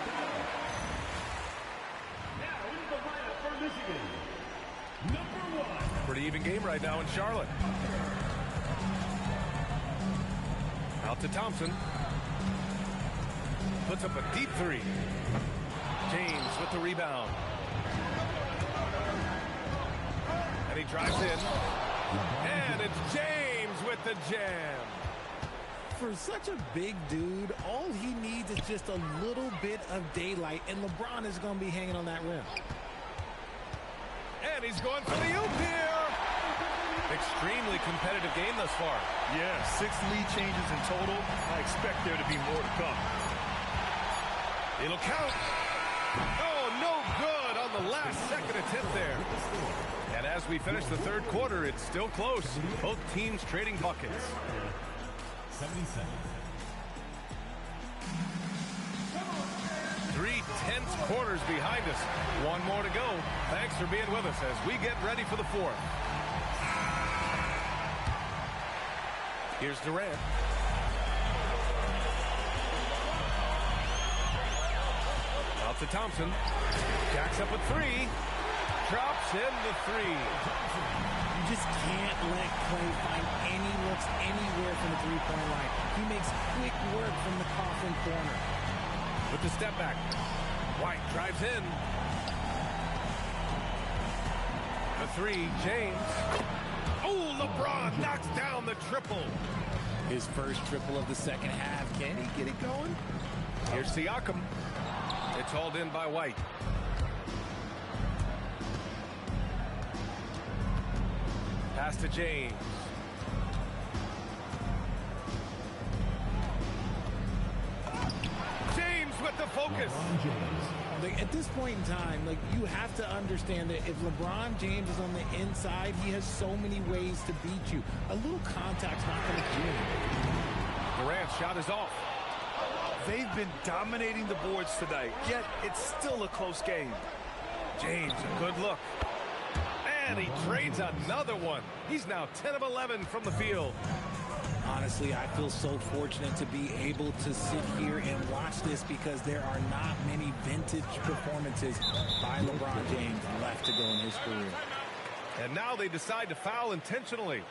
[SPEAKER 1] Pretty even game right now in Charlotte. Out to Thompson. Puts up a deep 3. James with the rebound. And he drives in. And it's James with the jam.
[SPEAKER 6] For such a big dude, all he needs is just a little bit of daylight, and LeBron is going to be hanging on that rim.
[SPEAKER 1] And he's going for the oop here. Extremely competitive game thus far.
[SPEAKER 2] Yeah, 6 lead changes in total. I expect there to be more to come.
[SPEAKER 1] It'll count. Oh, no good on the last second attempt there. And as we finish the third quarter, it's still close. Both teams trading buckets.
[SPEAKER 4] 70 seconds.
[SPEAKER 1] 3 tense quarters behind us. 1 more to go. Thanks for being with us as we get ready for the 4th. Here's Durant. Out to Thompson. Jacks up a 3. Drops in the 3.
[SPEAKER 6] You just can't let Clay find any looks anywhere from the three-point line. He makes quick work from the coffin corner.
[SPEAKER 1] With the step back. White drives in. The 3, James. Oh, LeBron knocks down the triple.
[SPEAKER 6] His first triple of the second half. Can he get it going?
[SPEAKER 1] Here's Siakam. It's hauled in by White. Pass to James. James with the focus.
[SPEAKER 6] Like, at this point in time, like, you have to understand that if LeBron James is on the inside, he has so many ways to beat you. A little contact's not going to do anything.
[SPEAKER 1] Durant's shot is off.
[SPEAKER 2] They've been dominating the boards tonight, yet it's still a close game.
[SPEAKER 1] James, a good look. And he trades another one. He's now 10 of 11 from the field.
[SPEAKER 6] Honestly, I feel so fortunate to be able to sit here and watch this because there are not many vintage performances by LeBron James left to go in his career.
[SPEAKER 1] And now they decide to foul intentionally.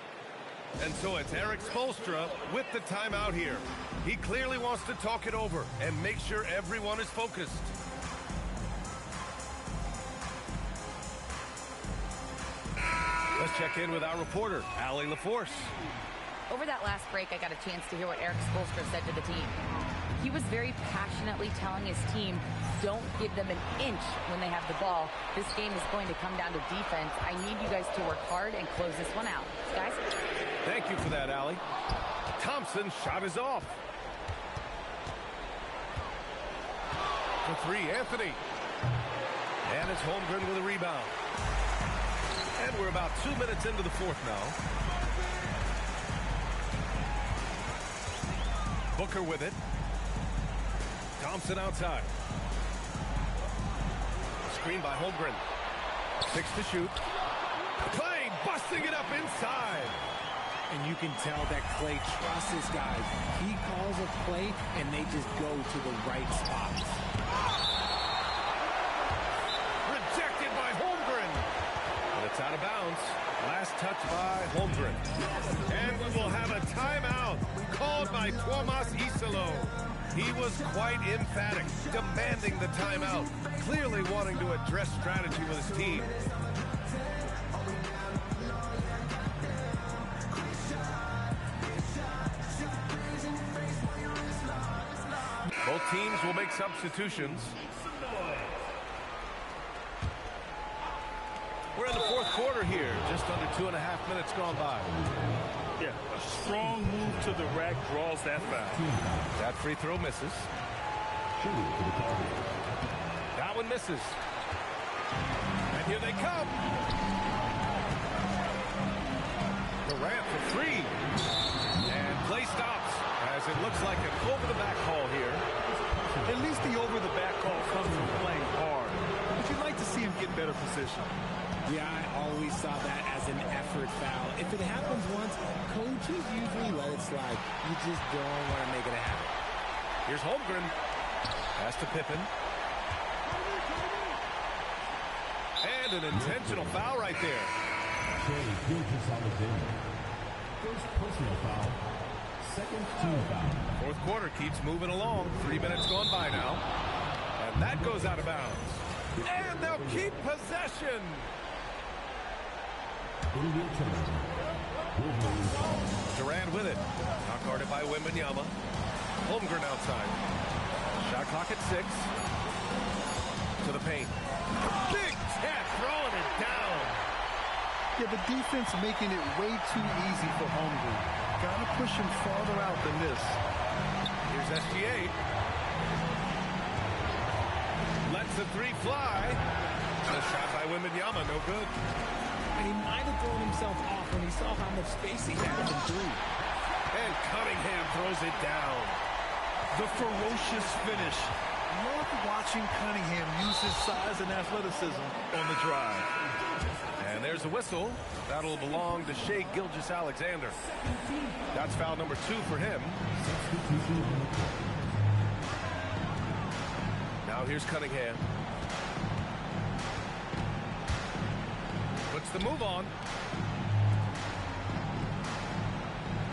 [SPEAKER 1] And so it's Eric Spoelstra with the timeout here. He clearly wants to talk it over and make sure everyone is focused. A check in with our reporter, Allie LaForce.
[SPEAKER 5] Over that last break, I got a chance to hear what Eric Spoelstra said to the team. He was very passionately telling his team, don't give them an inch when they have the ball. This game is going to come down to defense. I need you guys to work hard and close this one out. Guys?
[SPEAKER 1] Thank you for that, Allie. Thompson's shot is off. For three, Anthony. And it's Holmgren with a rebound. And we're about 2 minutes into the fourth now. Booker with it. Thompson outside. Screen by Holmgren. 6 to shoot. Clay busting it up inside.
[SPEAKER 6] And you can tell that Clay trusts his guys. He calls a play, and they just go to the right spots.
[SPEAKER 1] Rejected by Holmgren. And it's out of bounds. Last touch by Holmgren. And we will have a timeout called by Tomas Isalo. He was quite emphatic, demanding the timeout, clearly wanting to address strategy with his team. Both teams will make substitutions. We're in the fourth quarter here, just under 2.5 minutes gone by.
[SPEAKER 2] Yeah, a strong move to the rack draws that foul.
[SPEAKER 1] That free throw misses. That one misses. And here they come. Durant for three. And play stops as it looks like an over-the-back call here.
[SPEAKER 2] At least the over-the-back call comes from playing hard. But you'd like to see him get better position.
[SPEAKER 6] Yeah, I always saw that as an effort foul. If it happens once, coaches usually let it slide. You just don't want to make it a habit.
[SPEAKER 1] Here's Holmgren. Pass to Pippen. And an intentional foul right there.
[SPEAKER 4] First personal foul. Second team foul.
[SPEAKER 1] Fourth quarter keeps moving along. 3 minutes gone by now. And that goes out of bounds. And they'll keep possession. Durant with it. Not guarded by Wembanyama. Holmgren outside. Shot clock at 6. To the paint. Big tap, throwing it down.
[SPEAKER 3] Yeah, the defense making it way too easy for Holmgren. Gotta push him farther out than this.
[SPEAKER 1] Here's SGA. Lets the three fly. The shot by Wembanyama, no good.
[SPEAKER 6] And he might have thrown himself off when he saw how much space he had from three.
[SPEAKER 1] And Cunningham throws it down.
[SPEAKER 2] The ferocious finish. Love watching Cunningham use his size and athleticism on the drive.
[SPEAKER 1] And there's a whistle. That'll belong to Shai Gilgeous-Alexander. That's foul number 2 for him. Now here's Cunningham. Puts the move on.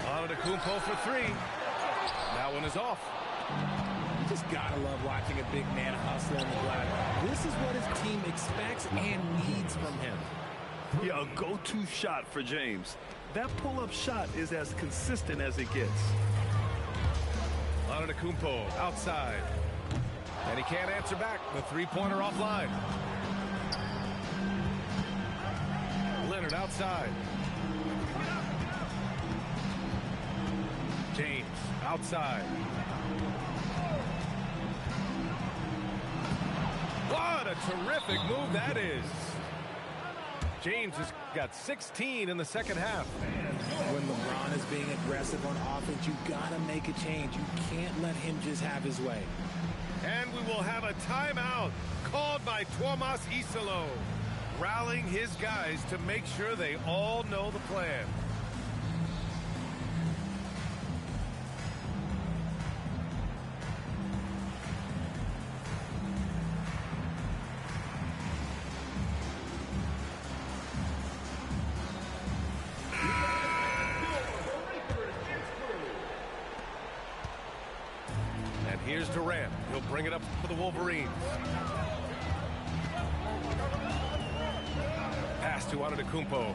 [SPEAKER 1] Antetokounmpo for 3. That one is off.
[SPEAKER 6] You just gotta love watching a big man hustle on the glass. This is what his team expects and needs from him.
[SPEAKER 2] Yeah, a go-to shot for James. That pull-up shot is as consistent as it gets.
[SPEAKER 1] Antetokounmpo outside. And he can't answer back. The three-pointer offline. Leonard outside. James outside. What a terrific move that is. James has got 16 in the second half.
[SPEAKER 6] When LeBron is being aggressive on offense, you gotta make a change. You can't let him just have his way.
[SPEAKER 1] And we will have a timeout called by Tomas Isalo, rallying his guys to make sure they all know the plan. Here's Durant. He'll bring it up for the Wolverines. Pass to Antetokounmpo.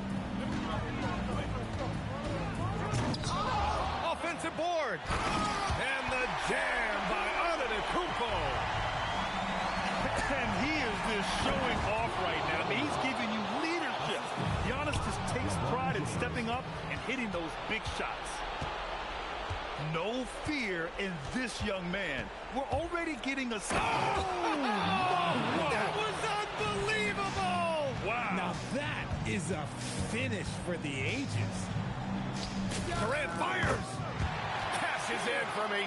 [SPEAKER 2] and stepping up and hitting those big shots. No fear in this young man. We're already getting a...
[SPEAKER 1] That was unbelievable!
[SPEAKER 2] Wow.
[SPEAKER 6] Now that is a finish for the ages.
[SPEAKER 1] Durant fires! Cashes in from 18.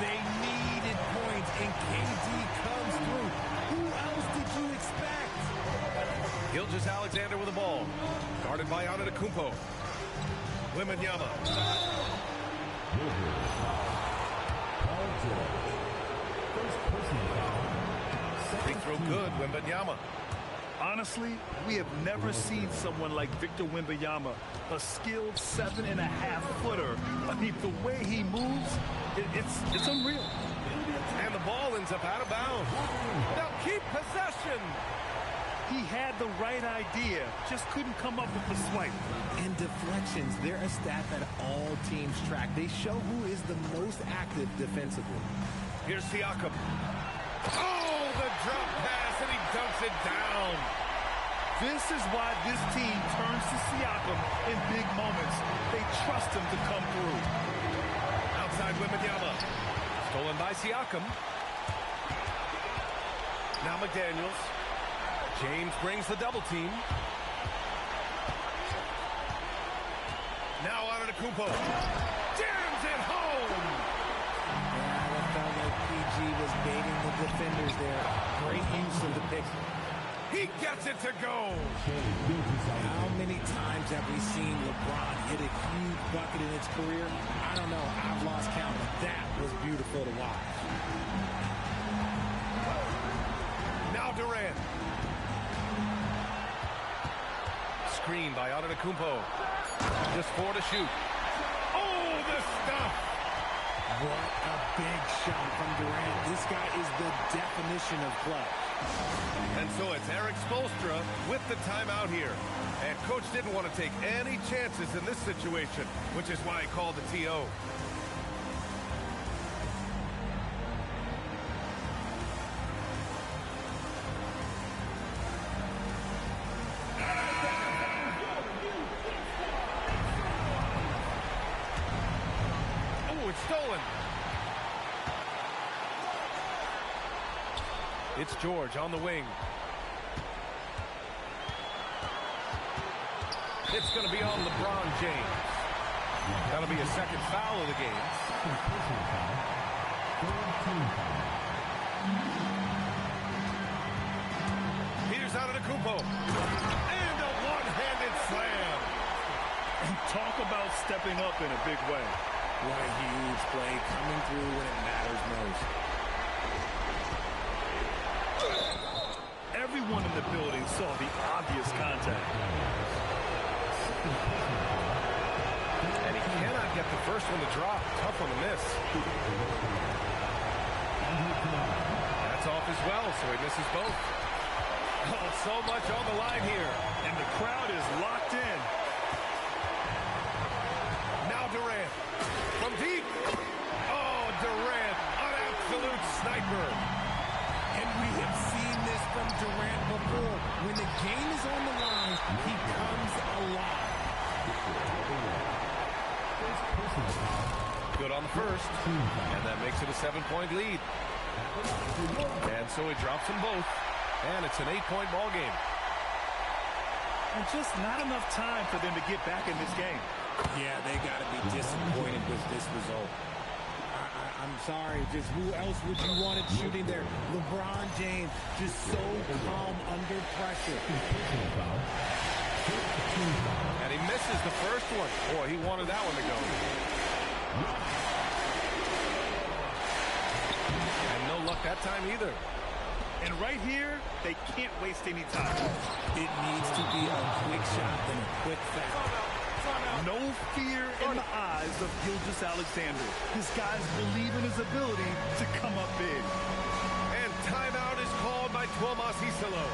[SPEAKER 6] They needed points, and KD comes through. Who else did you expect?
[SPEAKER 1] Gilgeous-Alexander with the ball. Guarded by Antetokounmpo. Wembanyama. Free throw good, Wembanyama.
[SPEAKER 2] Honestly, we have never seen someone like Victor Wembanyama, a skilled 7.5-footer. I mean, the way he moves, it's unreal.
[SPEAKER 1] And the ball ends up out of bounds. Now keep possession.
[SPEAKER 2] He had the right idea, just couldn't come up with the swipe.
[SPEAKER 6] And deflections, they're a stat that all teams track. They show who is the most active defensively.
[SPEAKER 1] Here's Siakam. Oh, the drop pass, and he dunks it down.
[SPEAKER 2] This is why this team turns to Siakam in big moments. They trust him to come through.
[SPEAKER 1] Outside Wembanyama. Stolen by Siakam. Now McDaniels. James brings the double team. Now Antetokounmpo. Jams it home.
[SPEAKER 6] Yeah, I felt like PG was baiting the defenders there. Great use of the pick.
[SPEAKER 1] He gets it to go.
[SPEAKER 6] How many times have we seen LeBron hit a huge bucket in his career? I don't know. I've lost count, but that was beautiful to watch.
[SPEAKER 1] Now Durant. Screen by Antetokounmpo. Just 4 to shoot. Oh, the stuff!
[SPEAKER 6] What a big shot from Durant. This guy is the definition of clutch.
[SPEAKER 1] And so it's Eric Spoelstra with the timeout here. And coach didn't want to take any chances in this situation, which is why he called the TO. Stolen. It's George on the wing. It's going to be on LeBron James. That'll be a second foul of the game. Here's Antetokounmpo. And a one-handed slam.
[SPEAKER 2] And talk about stepping up in a big way.
[SPEAKER 6] What a huge play, coming through when it matters most.
[SPEAKER 2] Everyone in the building saw the obvious contact.
[SPEAKER 1] And he cannot get the first one to drop. Tough one to miss. That's off as well, so he misses both. Oh, so much on the line here.
[SPEAKER 2] And the crowd is locked in.
[SPEAKER 1] Now Durant. From deep. Oh, Durant, an absolute sniper.
[SPEAKER 6] And we have seen this from Durant before. When the game is on the line, he comes alive.
[SPEAKER 1] Good on the first. And that makes it a 7-point lead. And so he drops them both. And it's an 8-point ball game.
[SPEAKER 2] And just not enough time for them to get back in this game.
[SPEAKER 6] Yeah, they got to be disappointed with this result. I'm sorry, just who else would you want it shooting there? LeBron James, just so calm under pressure.
[SPEAKER 1] And he misses the first one. Boy, he wanted that one to go. And no luck that time either.
[SPEAKER 2] And right here, they can't waste any time.
[SPEAKER 6] It needs to be a quick shot and a quick foul.
[SPEAKER 2] No fear in the eyes of Gilgeous-Alexander. This guy's believe in his ability to come up big.
[SPEAKER 1] And timeout is called by Tuomas Isalo.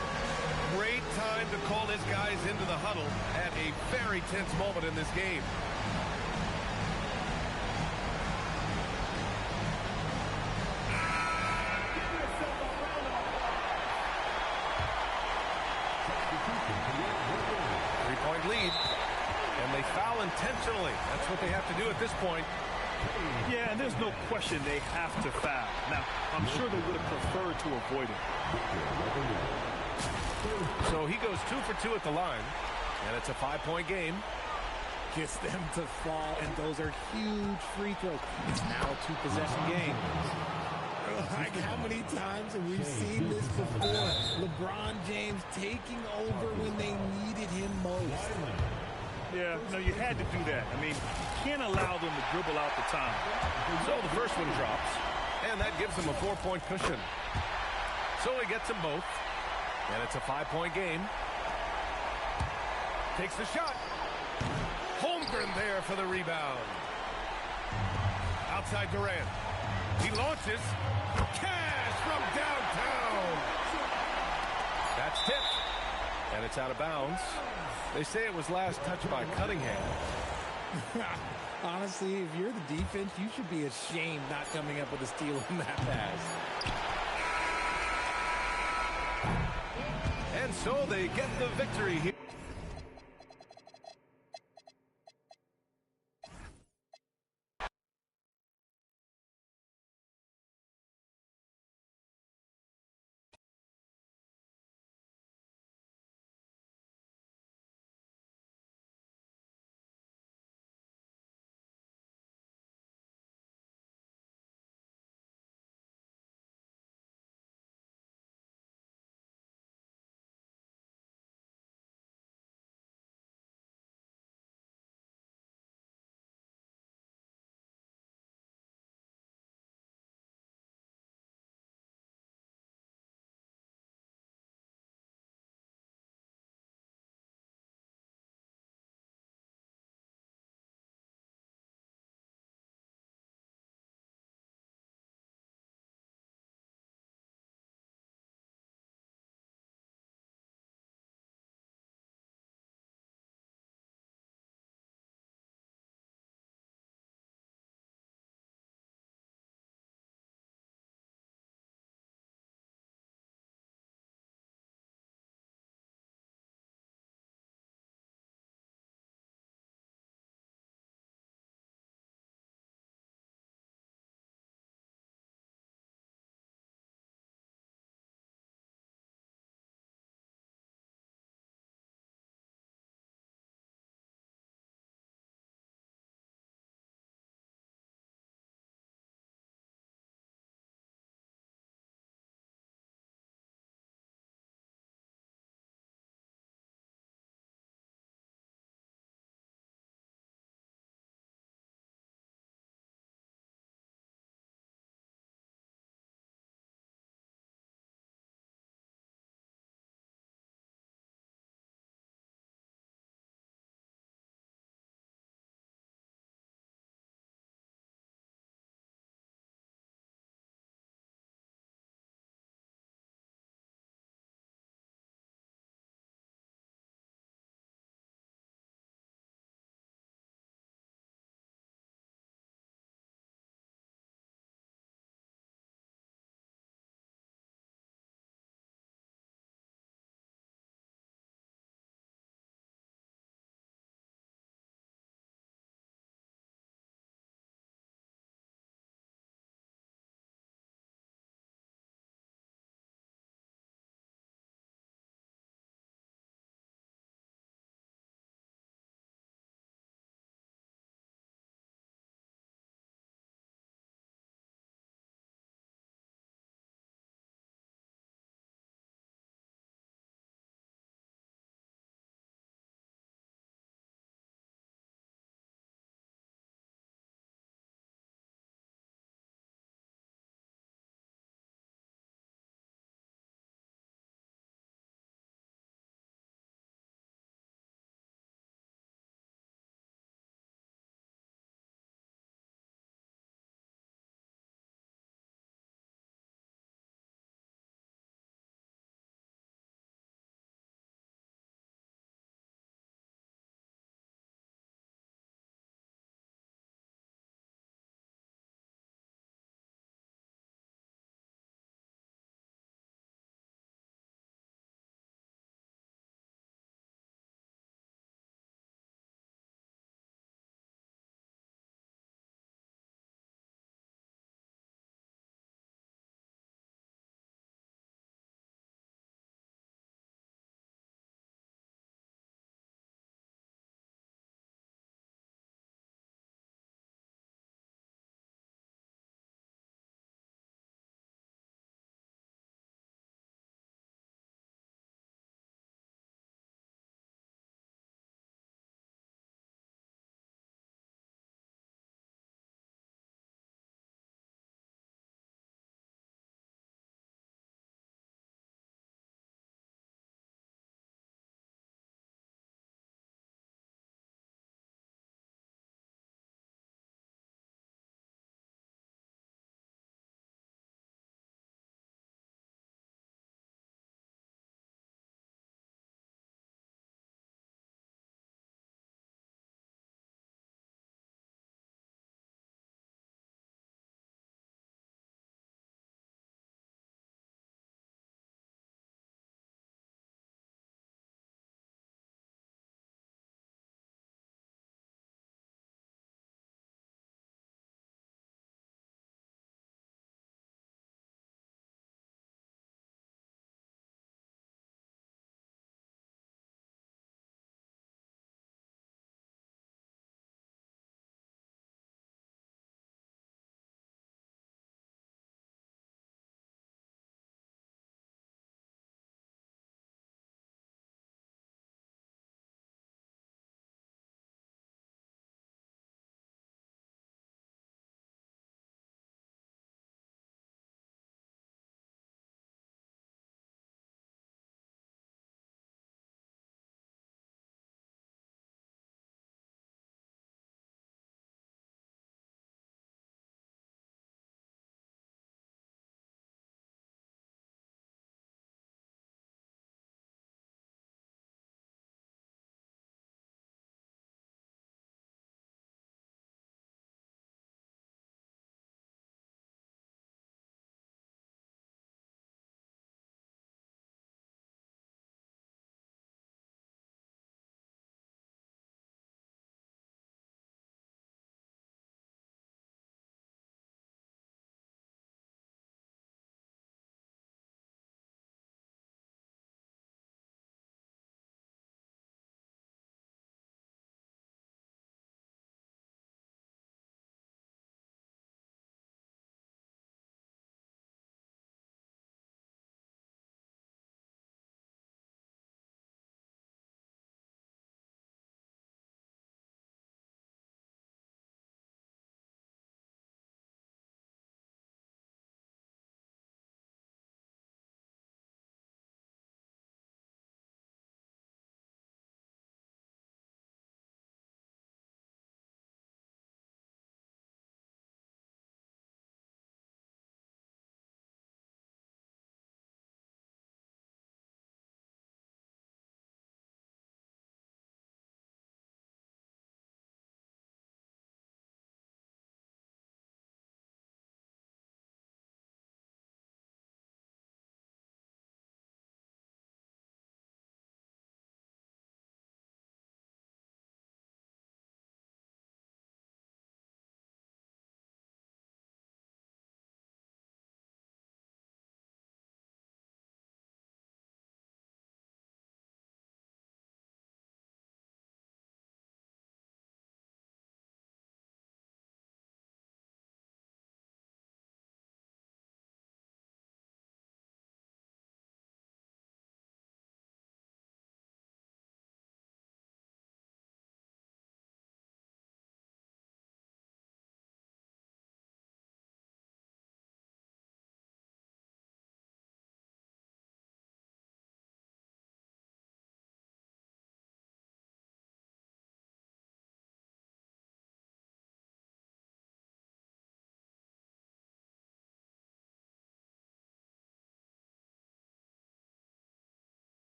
[SPEAKER 1] Great time to call his guys into the huddle at a very tense moment in this game. Three-point lead. lead. And they foul intentionally. That's what they have to do at this point.
[SPEAKER 2] Yeah, and there's no question they have to foul. Now, I'm sure they would have preferred to avoid it.
[SPEAKER 1] So he goes 2 for 2 at the line. And it's a 5-point game.
[SPEAKER 6] Gets them to fall, and those are huge free throws. It's now a 2-possession game. Like, how many times have we seen this before? LeBron James taking over when they needed him most.
[SPEAKER 2] Yeah, no, you had to do that. I mean, you can't allow them to dribble out the time.
[SPEAKER 1] So the first one drops, and that gives them a 4-point cushion. So he gets them both, and it's a 5-point game. Takes the shot. Holmgren there for the rebound. Outside Durant. He launches. Cash from downtown. That's tipped. And it's out of bounds. They say it was last touched by Cunningham.
[SPEAKER 6] Honestly, if you're the defense, you should be ashamed not coming up with a steal on that pass.
[SPEAKER 1] And so they get the victory here.